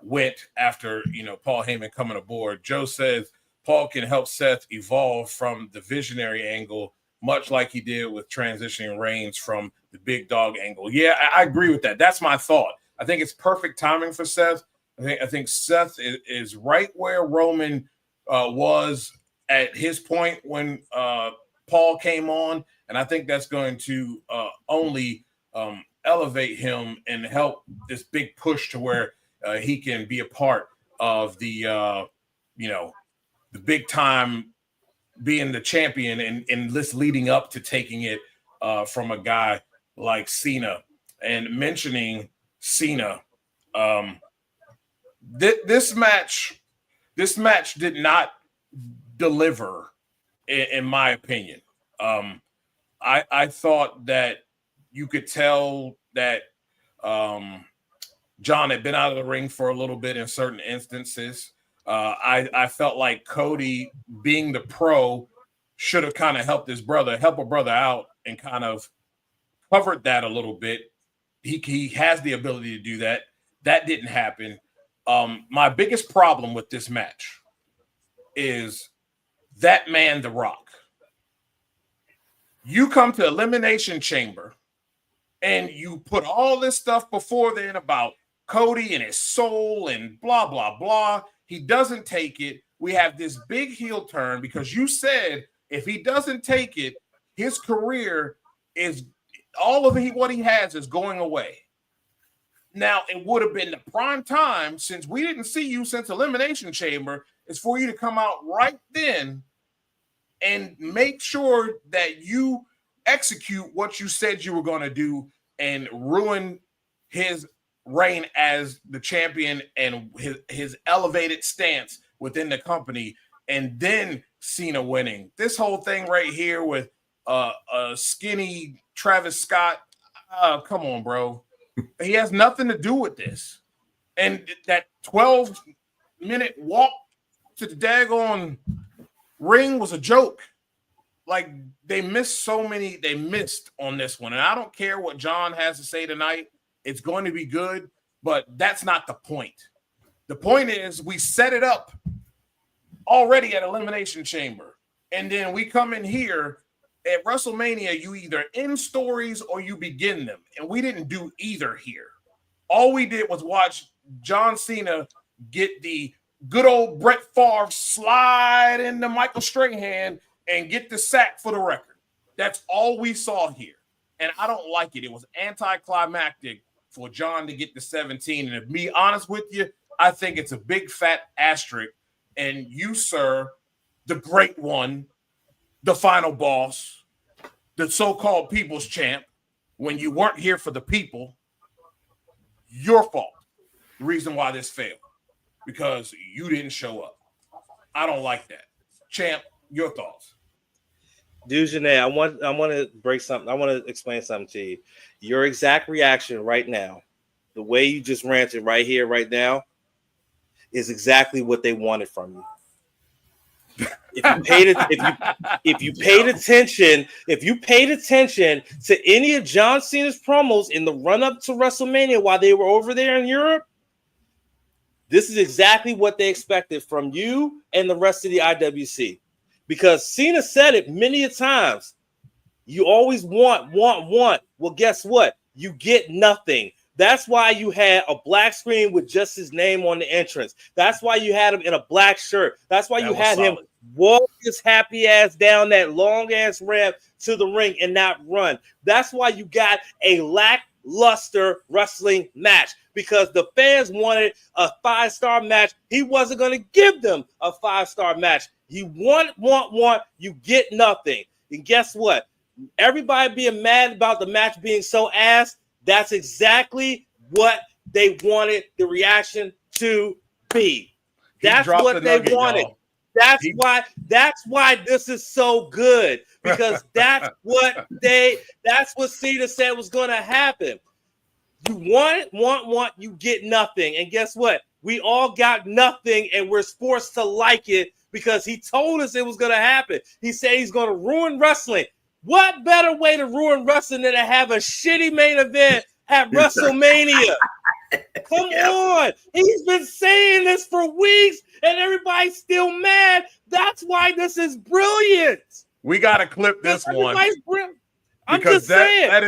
went after, Paul Heyman coming aboard. Joe says Paul can help Seth evolve from the visionary angle, much like he did with transitioning Reigns from the big dog angle. Yeah, I agree with that. That's my thought. I think it's perfect timing for Seth. I think Seth is right where Roman was at his point when Paul came on, and I think that's going to only elevate him and help this big push to where he can be a part of the big time being the champion and this leading up to taking it from a guy like Cena. And mentioning Cena, this match did not deliver, in my opinion. I thought that you could tell that John had been out of the ring for a little bit in certain instances. I felt like Cody, being the pro, should have kind of help a brother out and kind of covered that a little bit. He has the ability to do that. That didn't happen. My biggest problem with this match is that man, The Rock. You come to Elimination Chamber and you put all this stuff before then about Cody and his soul and blah, blah, blah. He doesn't take it. We have this big heel turn because you said if he doesn't take it, his career is all of what he has is going away. Now, it would have been the prime time, since we didn't see you since Elimination Chamber, is for you to come out right then and make sure that you execute what you said you were going to do and ruin his reign as the champion and his elevated stance within the company, and then Cena winning. This whole thing right here with a skinny Travis Scott, come on, bro. He has nothing to do with this. And that 12-minute walk to the daggone ring was a joke. Like, they missed on this one. And I don't care what John has to say tonight. It's going to be good, but that's not the point. The point is we set it up already at Elimination Chamber. And then we come in here at WrestleMania, you either end stories or you begin them. And we didn't do either here. All we did was watch John Cena get the good old Brett Favre slide into Michael Strahan and get the sack for the record. That's all we saw here. And I don't like it. It was anticlimactic for John to get the 17. And to be honest with you, I think it's a big fat asterisk. And you, sir, the great one, the final boss, the so-called people's champ, when you weren't here for the people, your fault. The reason why this failed, because you didn't show up. I don't like that. Champ, your thoughts? Dujane, I want to break something. I want to explain something to you. Your exact reaction right now, the way you just ranted right here, right now, is exactly what they wanted from you. If you paid it, if you paid attention to any of John Cena's promos in the run up to WrestleMania while they were over there in Europe, this is exactly what they expected from you and the rest of the IWC. Because Cena said it many a times. You always want. Well, guess what? You get nothing. That's why you had a black screen with just his name on the entrance. That's why you had him in a black shirt. That's why you had him walk his happy ass down that long ass ramp to the ring and not run. That's why you got a lackluster wrestling match, because the fans wanted a 5-star match. He wasn't going to give them a 5-star match. You want, you get nothing. And guess what? Everybody being mad about the match being so ass, that's exactly what they wanted the reaction to be. That's what they wanted. Y'all. That's why this is so good, because that's what Cena said was going to happen. You want, you get nothing. And guess what? We all got nothing, and we're forced to like it because he told us it was going to happen. He said he's going to ruin wrestling. What better way to ruin wrestling than to have a shitty main event at WrestleMania? Come on. He's been saying this for weeks, and everybody's still mad. That's why this is brilliant. We got to clip this one. I'm because just saying. That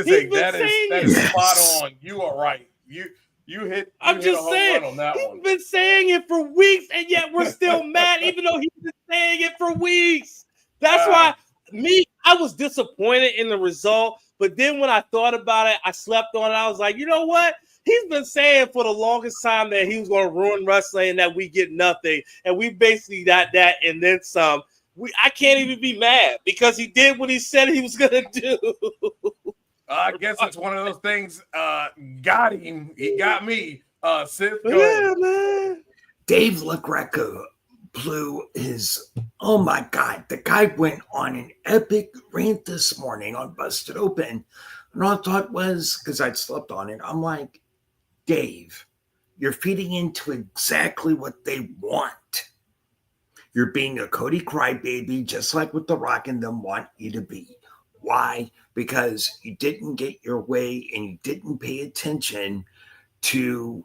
is spot on. You are right. You hit. I'm just saying. On that he's been saying it for weeks, and yet we're still mad, even though he's been saying it for weeks. That's why I was disappointed in the result. But then when I thought about it, I slept on it. I was like, you know what? He's been saying for the longest time that he was going to ruin wrestling and that we get nothing, and we basically got that and then some. I can't even be mad because he did what he said he was going to do. I guess it's one of those things. Got him. He got me. Sith, yeah, man. Dave LaGreca blew his. Oh my God! The guy went on an epic rant this morning on Busted Open, and all I thought was, because I'd slept on it, I'm like, Dave, you're feeding into exactly what they want. You're being a Cody crybaby, just like what The Rock and them want you to be. Why? Because you didn't get your way and you didn't pay attention to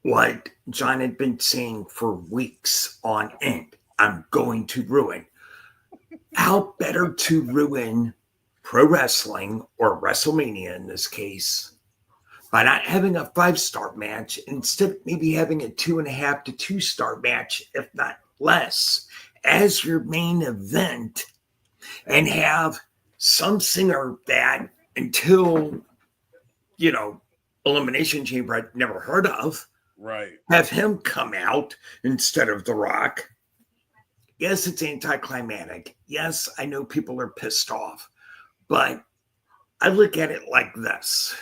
what John had been saying for weeks on end. I'm going to ruin. How better to ruin pro wrestling, or WrestleMania in this case, by not having a 5-star match, instead maybe having a 2.5 to 2-star match, if not less, as your main event, and have some singer that until, Elimination Chamber I'd never heard of, right? Have him come out instead of The Rock. Yes, it's anticlimactic. Yes, I know people are pissed off, but I look at it like this.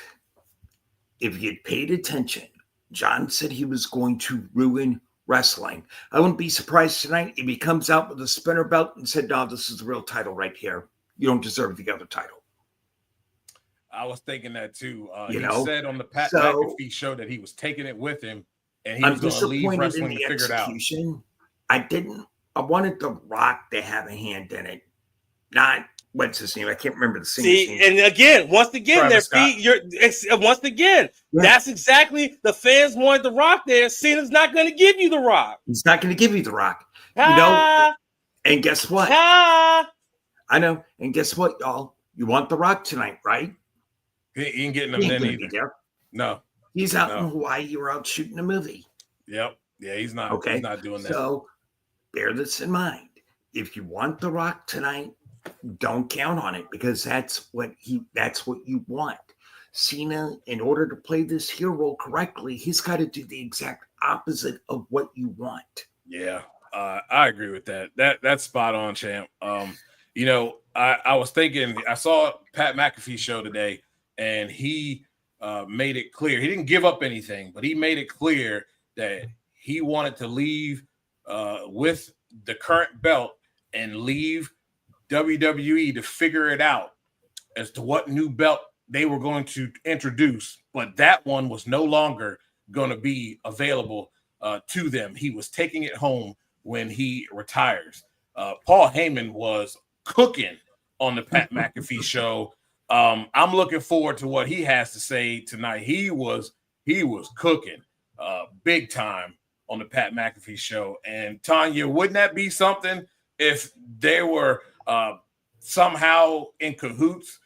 If you'd paid attention, John said he was going to ruin wrestling. I wouldn't be surprised tonight if he comes out with a spinner belt and said, no, this is the real title right here. You don't deserve the other title. I was thinking that too. He said on the Pat McAfee show that he was taking it with him and he was going to leave wrestling to figure it out. I wanted The Rock to have a hand in it, not what's his name? I can't remember the singer's name. And again, once again, that's exactly the fans wanted The Rock there. Cena's not going to give you The Rock. He's not going to give you The Rock. And guess what? I know. And guess what, y'all? You want The Rock tonight, right? He ain't getting them then either. No. He's out in Hawaii. You're out shooting a movie. Yep. Yeah, he's not. Okay. He's not doing that. So bear this in mind. If you want The Rock tonight, don't count on it, because that's what you want. Cena, in order to play this hero correctly, he's got to do the exact opposite of what you want. Yeah, I agree with that. That's spot on, champ. I was thinking, I saw Pat McAfee's show today, and he made it clear. He didn't give up anything, but he made it clear that he wanted to leave with the current belt and leave WWE to figure it out as to what new belt they were going to introduce, but that one was no longer going to be available to them. He was taking it home when he retires. Paul Heyman was cooking on the Pat McAfee show. I'm looking forward to what he has to say tonight. He was cooking big time on the Pat McAfee show. And Tanya, wouldn't that be something if they were somehow in cahoots?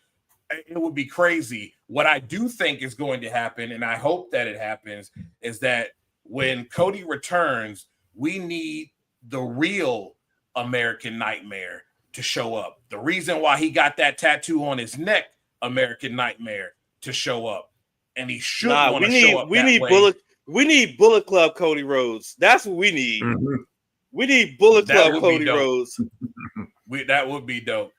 It would be crazy. What I do think is going to happen, and I hope that it happens, is that when Cody returns, we need the real American Nightmare to show up. The reason why he got that tattoo on his neck, American Nightmare, to show up. And he should want to show up. We need Bullet Club Cody Rhodes. That's what we need. Mm-hmm. We need Bullet Club Cody Rhodes. That would be dope.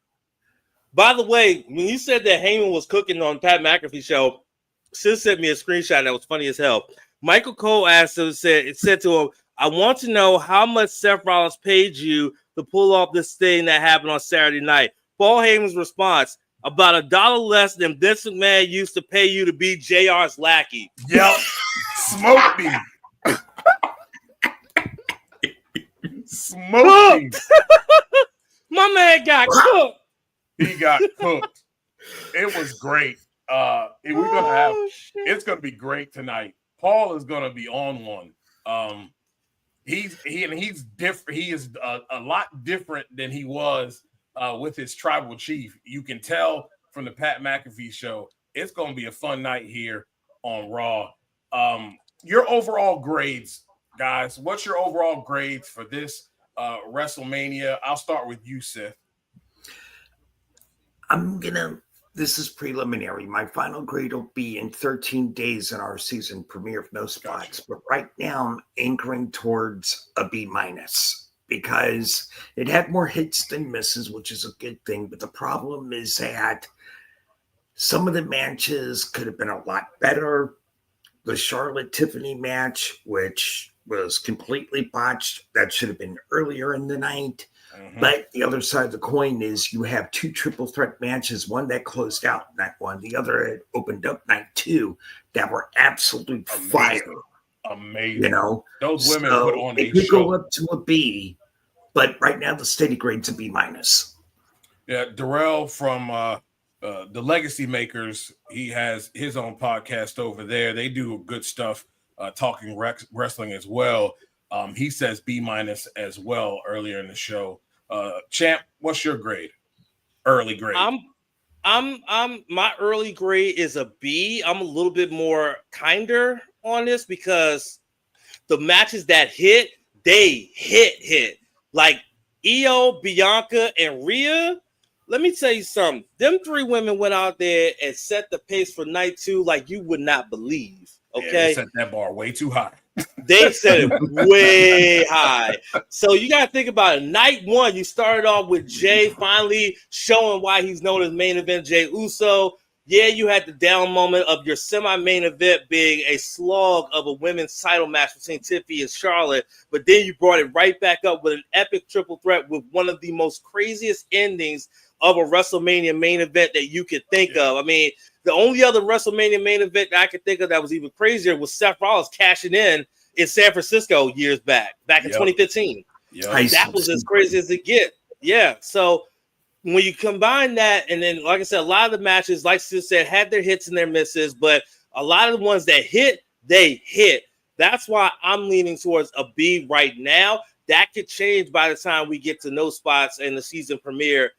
By the way, when you said that Heyman was cooking on Pat McAfee show, Sis sent me a screenshot that was funny as hell. Michael Cole said to him, I want to know how much Seth Rollins paid you to pull off this thing that happened on Saturday night. Paul Heyman's response, about $1 less than Vince McMahon used to pay you to be JR's lackey. Yep. Smoke me. Smoke me. My man got cooked. He got cooked. It was great. It's gonna be great tonight. Paul is gonna be on one. He's different. He is a lot different than he was with his tribal chief. You can tell from the Pat McAfee show. It's gonna be a fun night here on Raw. Your overall grades, guys. What's your overall grades for this WrestleMania? I'll start with you, Sith. This is preliminary. My final grade will be in 13 days in our season premiere of No Spots. Gotcha. But right now I'm anchoring towards a B- because it had more hits than misses, which is a good thing. But the problem is that some of the matches could have been a lot better. The Charlotte Tiffany match, which was completely botched, that should have been earlier in the night. Mm-hmm. But the other side of the coin is you have two triple threat matches, one that closed out night one, the other had opened up night two, that were absolute fire. Amazing. You know, those women put on a show. It could go up to a B, but right now the steady grade's a B-. Yeah, Darrell from the Legacy Makers, he has his own podcast over there. They do good stuff talking wrestling as well. He says B- as well earlier in the show. Champ, what's your grade? Early grade. I'm my early grade is a B. I'm a little bit more kinder on this because the matches that hit, they hit. Like Io, Bianca, and Rhea. Let me tell you something. Them three women went out there and set the pace for night two like you would not believe. Okay, yeah, they set that bar way too high. They set it way high. So you got to think about it. Night one, you started off with Jay finally showing why he's known as main event Jay Uso. Yeah, you had the down moment of your semi-main event being a slog of a women's title match between Tiffany and Charlotte, but then you brought it right back up with an epic triple threat with one of the most craziest endings of a WrestleMania main event that you could think of. I mean, the only other WrestleMania main event that I could think of that was even crazier was Seth Rollins cashing in San Francisco years back in 2015. That was as crazy as it get. Yeah. So when you combine that, and then, like I said, a lot of the matches, like Sis said, had their hits and their misses, but a lot of the ones that hit, they hit. That's why I'm leaning towards a B right now. That could change by the time we get to No Spots and the season premiere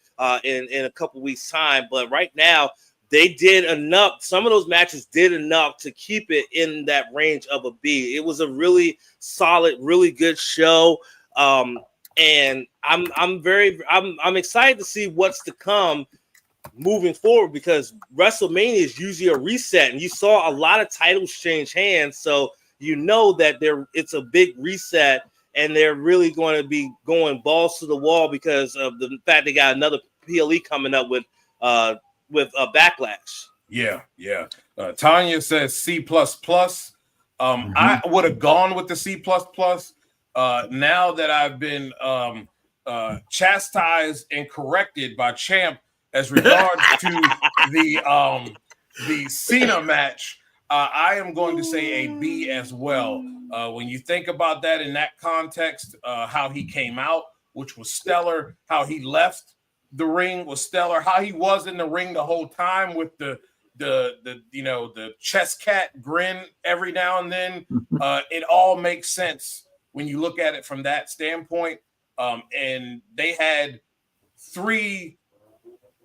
in a couple weeks' time. But right now, they did enough. Some of those matches did enough to keep it in that range of a B. It was a really solid, really good show. And I'm excited to see what's to come moving forward because WrestleMania is usually a reset, and you saw a lot of titles change hands, so you know that it's a big reset, and they're really going to be going balls to the wall because of the fact they got another PLE coming up with a Backlash. Yeah. Tanya says C++. I would have gone with the C++. Now that I've been chastised and corrected by Champ as regards to the Cena match. I am going to say a B as well. When you think about that in that context, how he came out, which was stellar, how he left the ring was stellar, how he was in the ring the whole time with the chess cat grin every now and then. It all makes sense when you look at it from that standpoint. And they had three,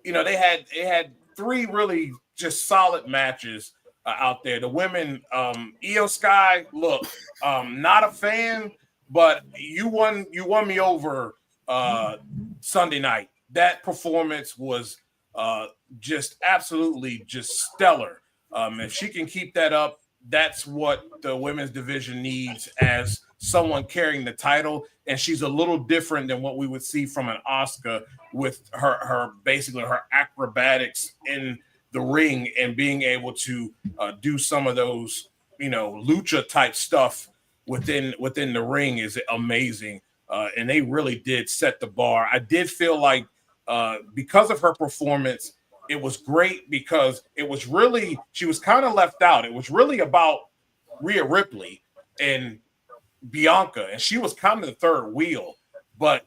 they had three really just solid matches out there. The women, Io Sky, look, not a fan, but you won me over Sunday night. That performance was just absolutely just stellar. If she can keep that up, that's what the women's division needs as someone carrying the title. And she's a little different than what we would see from an Asuka with her basically her acrobatics in the ring and being able to do some of those, lucha type stuff within the ring is amazing. And they really did set the bar. I did feel like because of her performance, it was great because it was really, she was kind of left out. It was really about Rhea Ripley and Bianca, and she was kind of the third wheel, but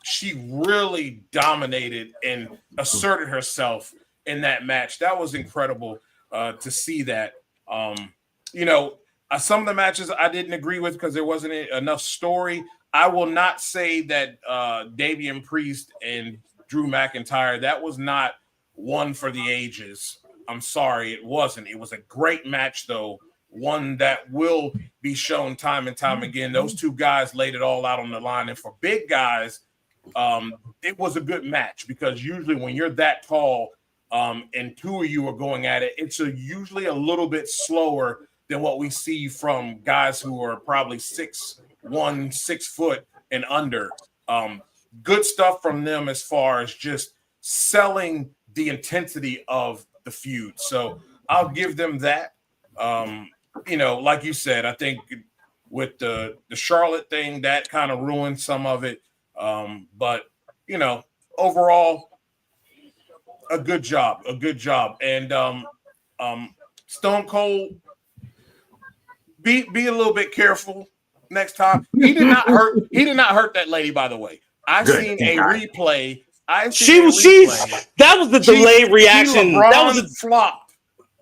she really dominated and asserted herself in that match. That was incredible to see that. Some of the matches I didn't agree with because there wasn't enough story. I will not say that Damian Priest and Drew McIntyre, that was not one for the ages. I'm sorry, it wasn't. It was a great match, though. One that will be shown time and time again. Those two guys laid it all out on the line. And for big guys, it was a good match because usually when you're that tall and two of you are going at it, it's usually a little bit slower than what we see from guys who are probably 6'1", 6 foot and under. Good stuff from them as far as just selling the intensity of the feud. So I'll give them that. Like you said, I think with the Charlotte thing, that kind of ruined some of it. But overall, a good job. And Stone Cold, be a little bit careful next time. He did not hurt that lady, by the way. I've seen a replay. That was the delayed reaction. That was flopped.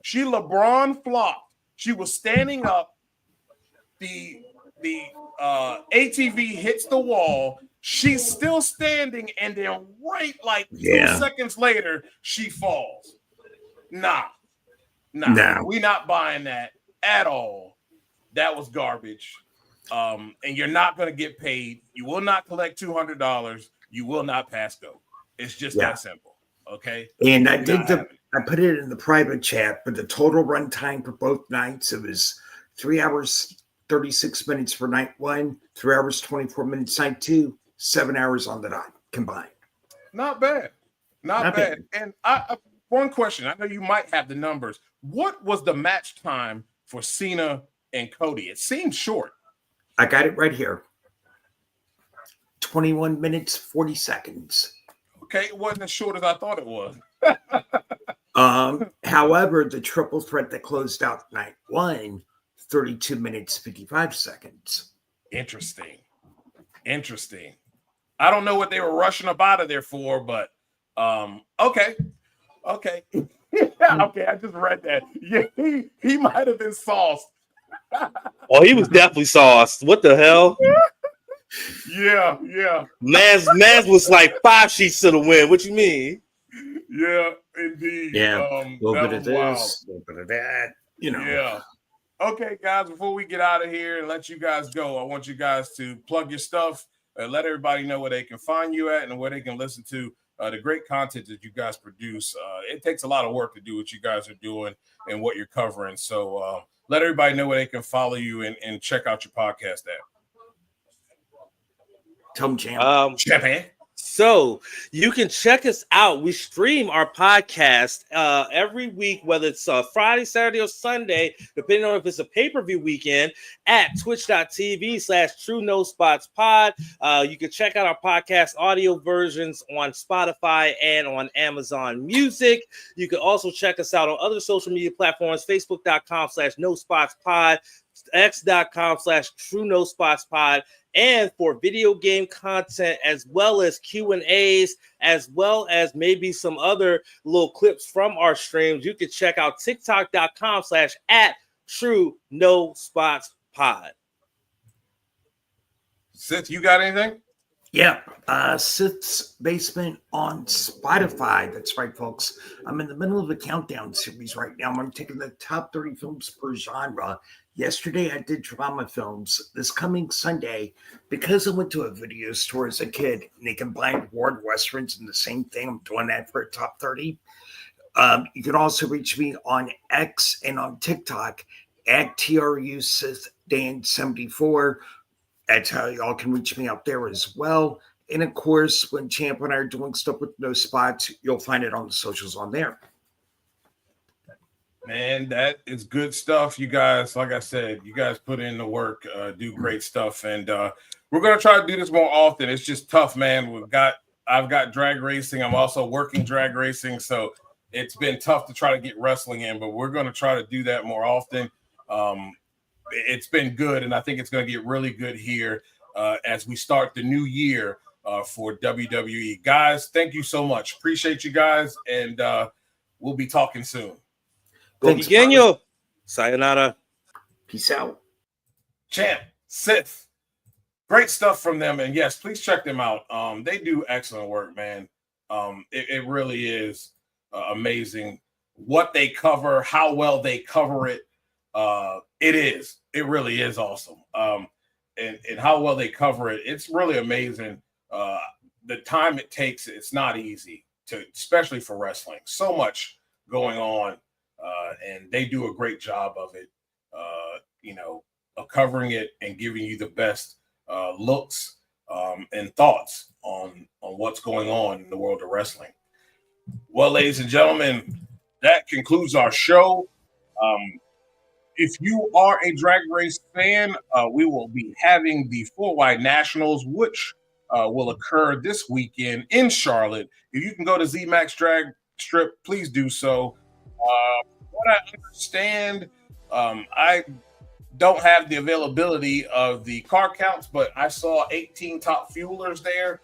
She LeBron flopped. She was standing up. The ATV hits the wall. She's still standing, and then right 2 seconds later, she falls. Nah. We're not buying that at all. That was garbage. And you're not going to get paid. You will not collect $200. You will not pass go. It's just that simple. Okay. And I put it in the private chat, but the total run time for both nights, it was 3 hours, 36 minutes for night one, 3 hours, 24 minutes night two, 7 hours on the dot combined. Not bad. Not bad. And one question. I know you might have the numbers. What was the match time for Cena and Cody? It seemed short. I got it right here. 21 minutes, 40 seconds. Okay, it wasn't as short as I thought it was. However, the triple threat that closed out night one, 32 minutes, 55 seconds. Interesting. I don't know what they were rushing up out of there for, but okay. Okay, I just read that. Yeah, he might have been sauced. Oh, he was definitely sauced. What the hell? Yeah. Maz was like 5 sheets to the wind. What you mean? Yeah, indeed. Yeah, a little bit of this, a little bit of that. Yeah. Okay, guys, before we get out of here and let you guys go, I want you guys to plug your stuff and let everybody know where they can find you at and where they can listen to the great content that you guys produce. It takes a lot of work to do what you guys are doing and what you're covering. So let everybody know where they can follow you and check out your podcast at. Tell them, Champion. So you can check us out. We stream our podcast every week, whether it's Friday, Saturday, or Sunday, depending on if it's a pay-per-view weekend, at twitch.tv/True No Spots Pod. You can check out our podcast audio versions on Spotify and on Amazon Music. You can also check us out on other social media platforms, facebook.com/No Spots Pod, x.com/True No Spots Pod. And for video game content, as well as Q&As, as well as maybe some other little clips from our streams, you can check out tiktok.com/@True No Spots Pod. Sith, you got anything? Yeah, Sith's Basement on Spotify. That's right, folks. I'm in the middle of a countdown series right now. I'm taking the top 30 films per genre. Yesterday, I did drama films. This coming Sunday, because I went to a video store as a kid and they combined war and westerns in the same thing, I'm doing that for a top 30. You can also reach me on X and on TikTok at TRU Sith Dan74. That's how y'all can reach me out there as well. And of course, when Champ and I are doing stuff with No Spots, you'll find it on the socials on there. Man, that is good stuff. You guys, like I said, you guys put in the work, do great stuff. And we're going to try to do this more often. It's just tough, man. I've got drag racing. I'm also working drag racing. So it's been tough to try to get wrestling in, but we're going to try to do that more often. It's been good, and I think it's going to get really good here as we start the new year for WWE. Guys, thank you so much. Appreciate you guys, and we'll be talking soon. Goguiño. Sayonara. Peace out. Champ, Sith, great stuff from them, and yes, please check them out. They do excellent work, man. It really is amazing what they cover, how well they cover it. It really is awesome. And how well they cover it, it's really amazing. The time it takes, it's not easy especially for wrestling. So much going on, and they do a great job of it. Of covering it and giving you the best looks and thoughts on what's going on in the world of wrestling. Well, ladies and gentlemen, that concludes our show. If you are a drag race fan, we will be having the 4Y Nationals, which will occur this weekend in Charlotte. If you can go to ZMAX Drag Strip, please do so. What I understand, I don't have the availability of the car counts, but I saw 18 top fuelers there.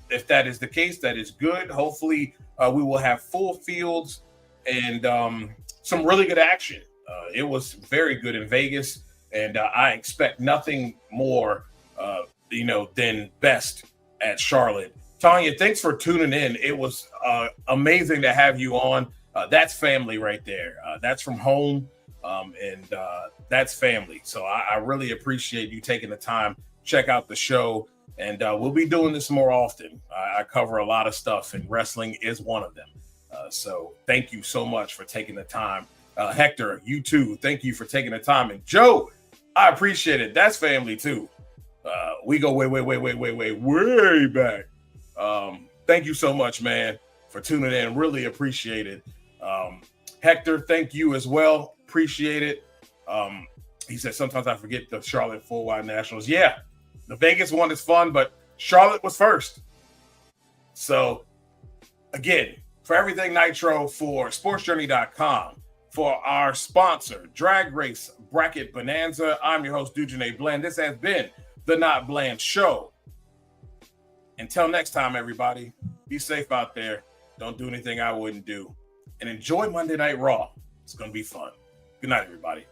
If that is the case, that is good. Hopefully, we will have full fields and some really good action. It was very good in Vegas, and I expect nothing more, than best at Charlotte. Tanya, thanks for tuning in. It was amazing to have you on. That's family right there. That's from home, and that's family. So I really appreciate you taking the time. Check out the show, and we'll be doing this more often. I cover a lot of stuff, and wrestling is one of them. So thank you so much for taking the time. Hector, you too. Thank you for taking the time. And Joe, I appreciate it. That's family too. We go way back. Thank you so much, man, for tuning in. Really appreciate it. Hector, thank you as well. Appreciate it. He said, sometimes I forget the Charlotte 4Y Nationals. Yeah, the Vegas one is fun, but Charlotte was first. So, again, for everything Nitro, for sportsjourney.com, for our sponsor, Drag Race Bracket Bonanza, I'm your host, Dujane Bland. This has been the Not Bland Show. Until next time, everybody, be safe out there. Don't do anything I wouldn't do. And enjoy Monday Night Raw. It's going to be fun. Good night, everybody.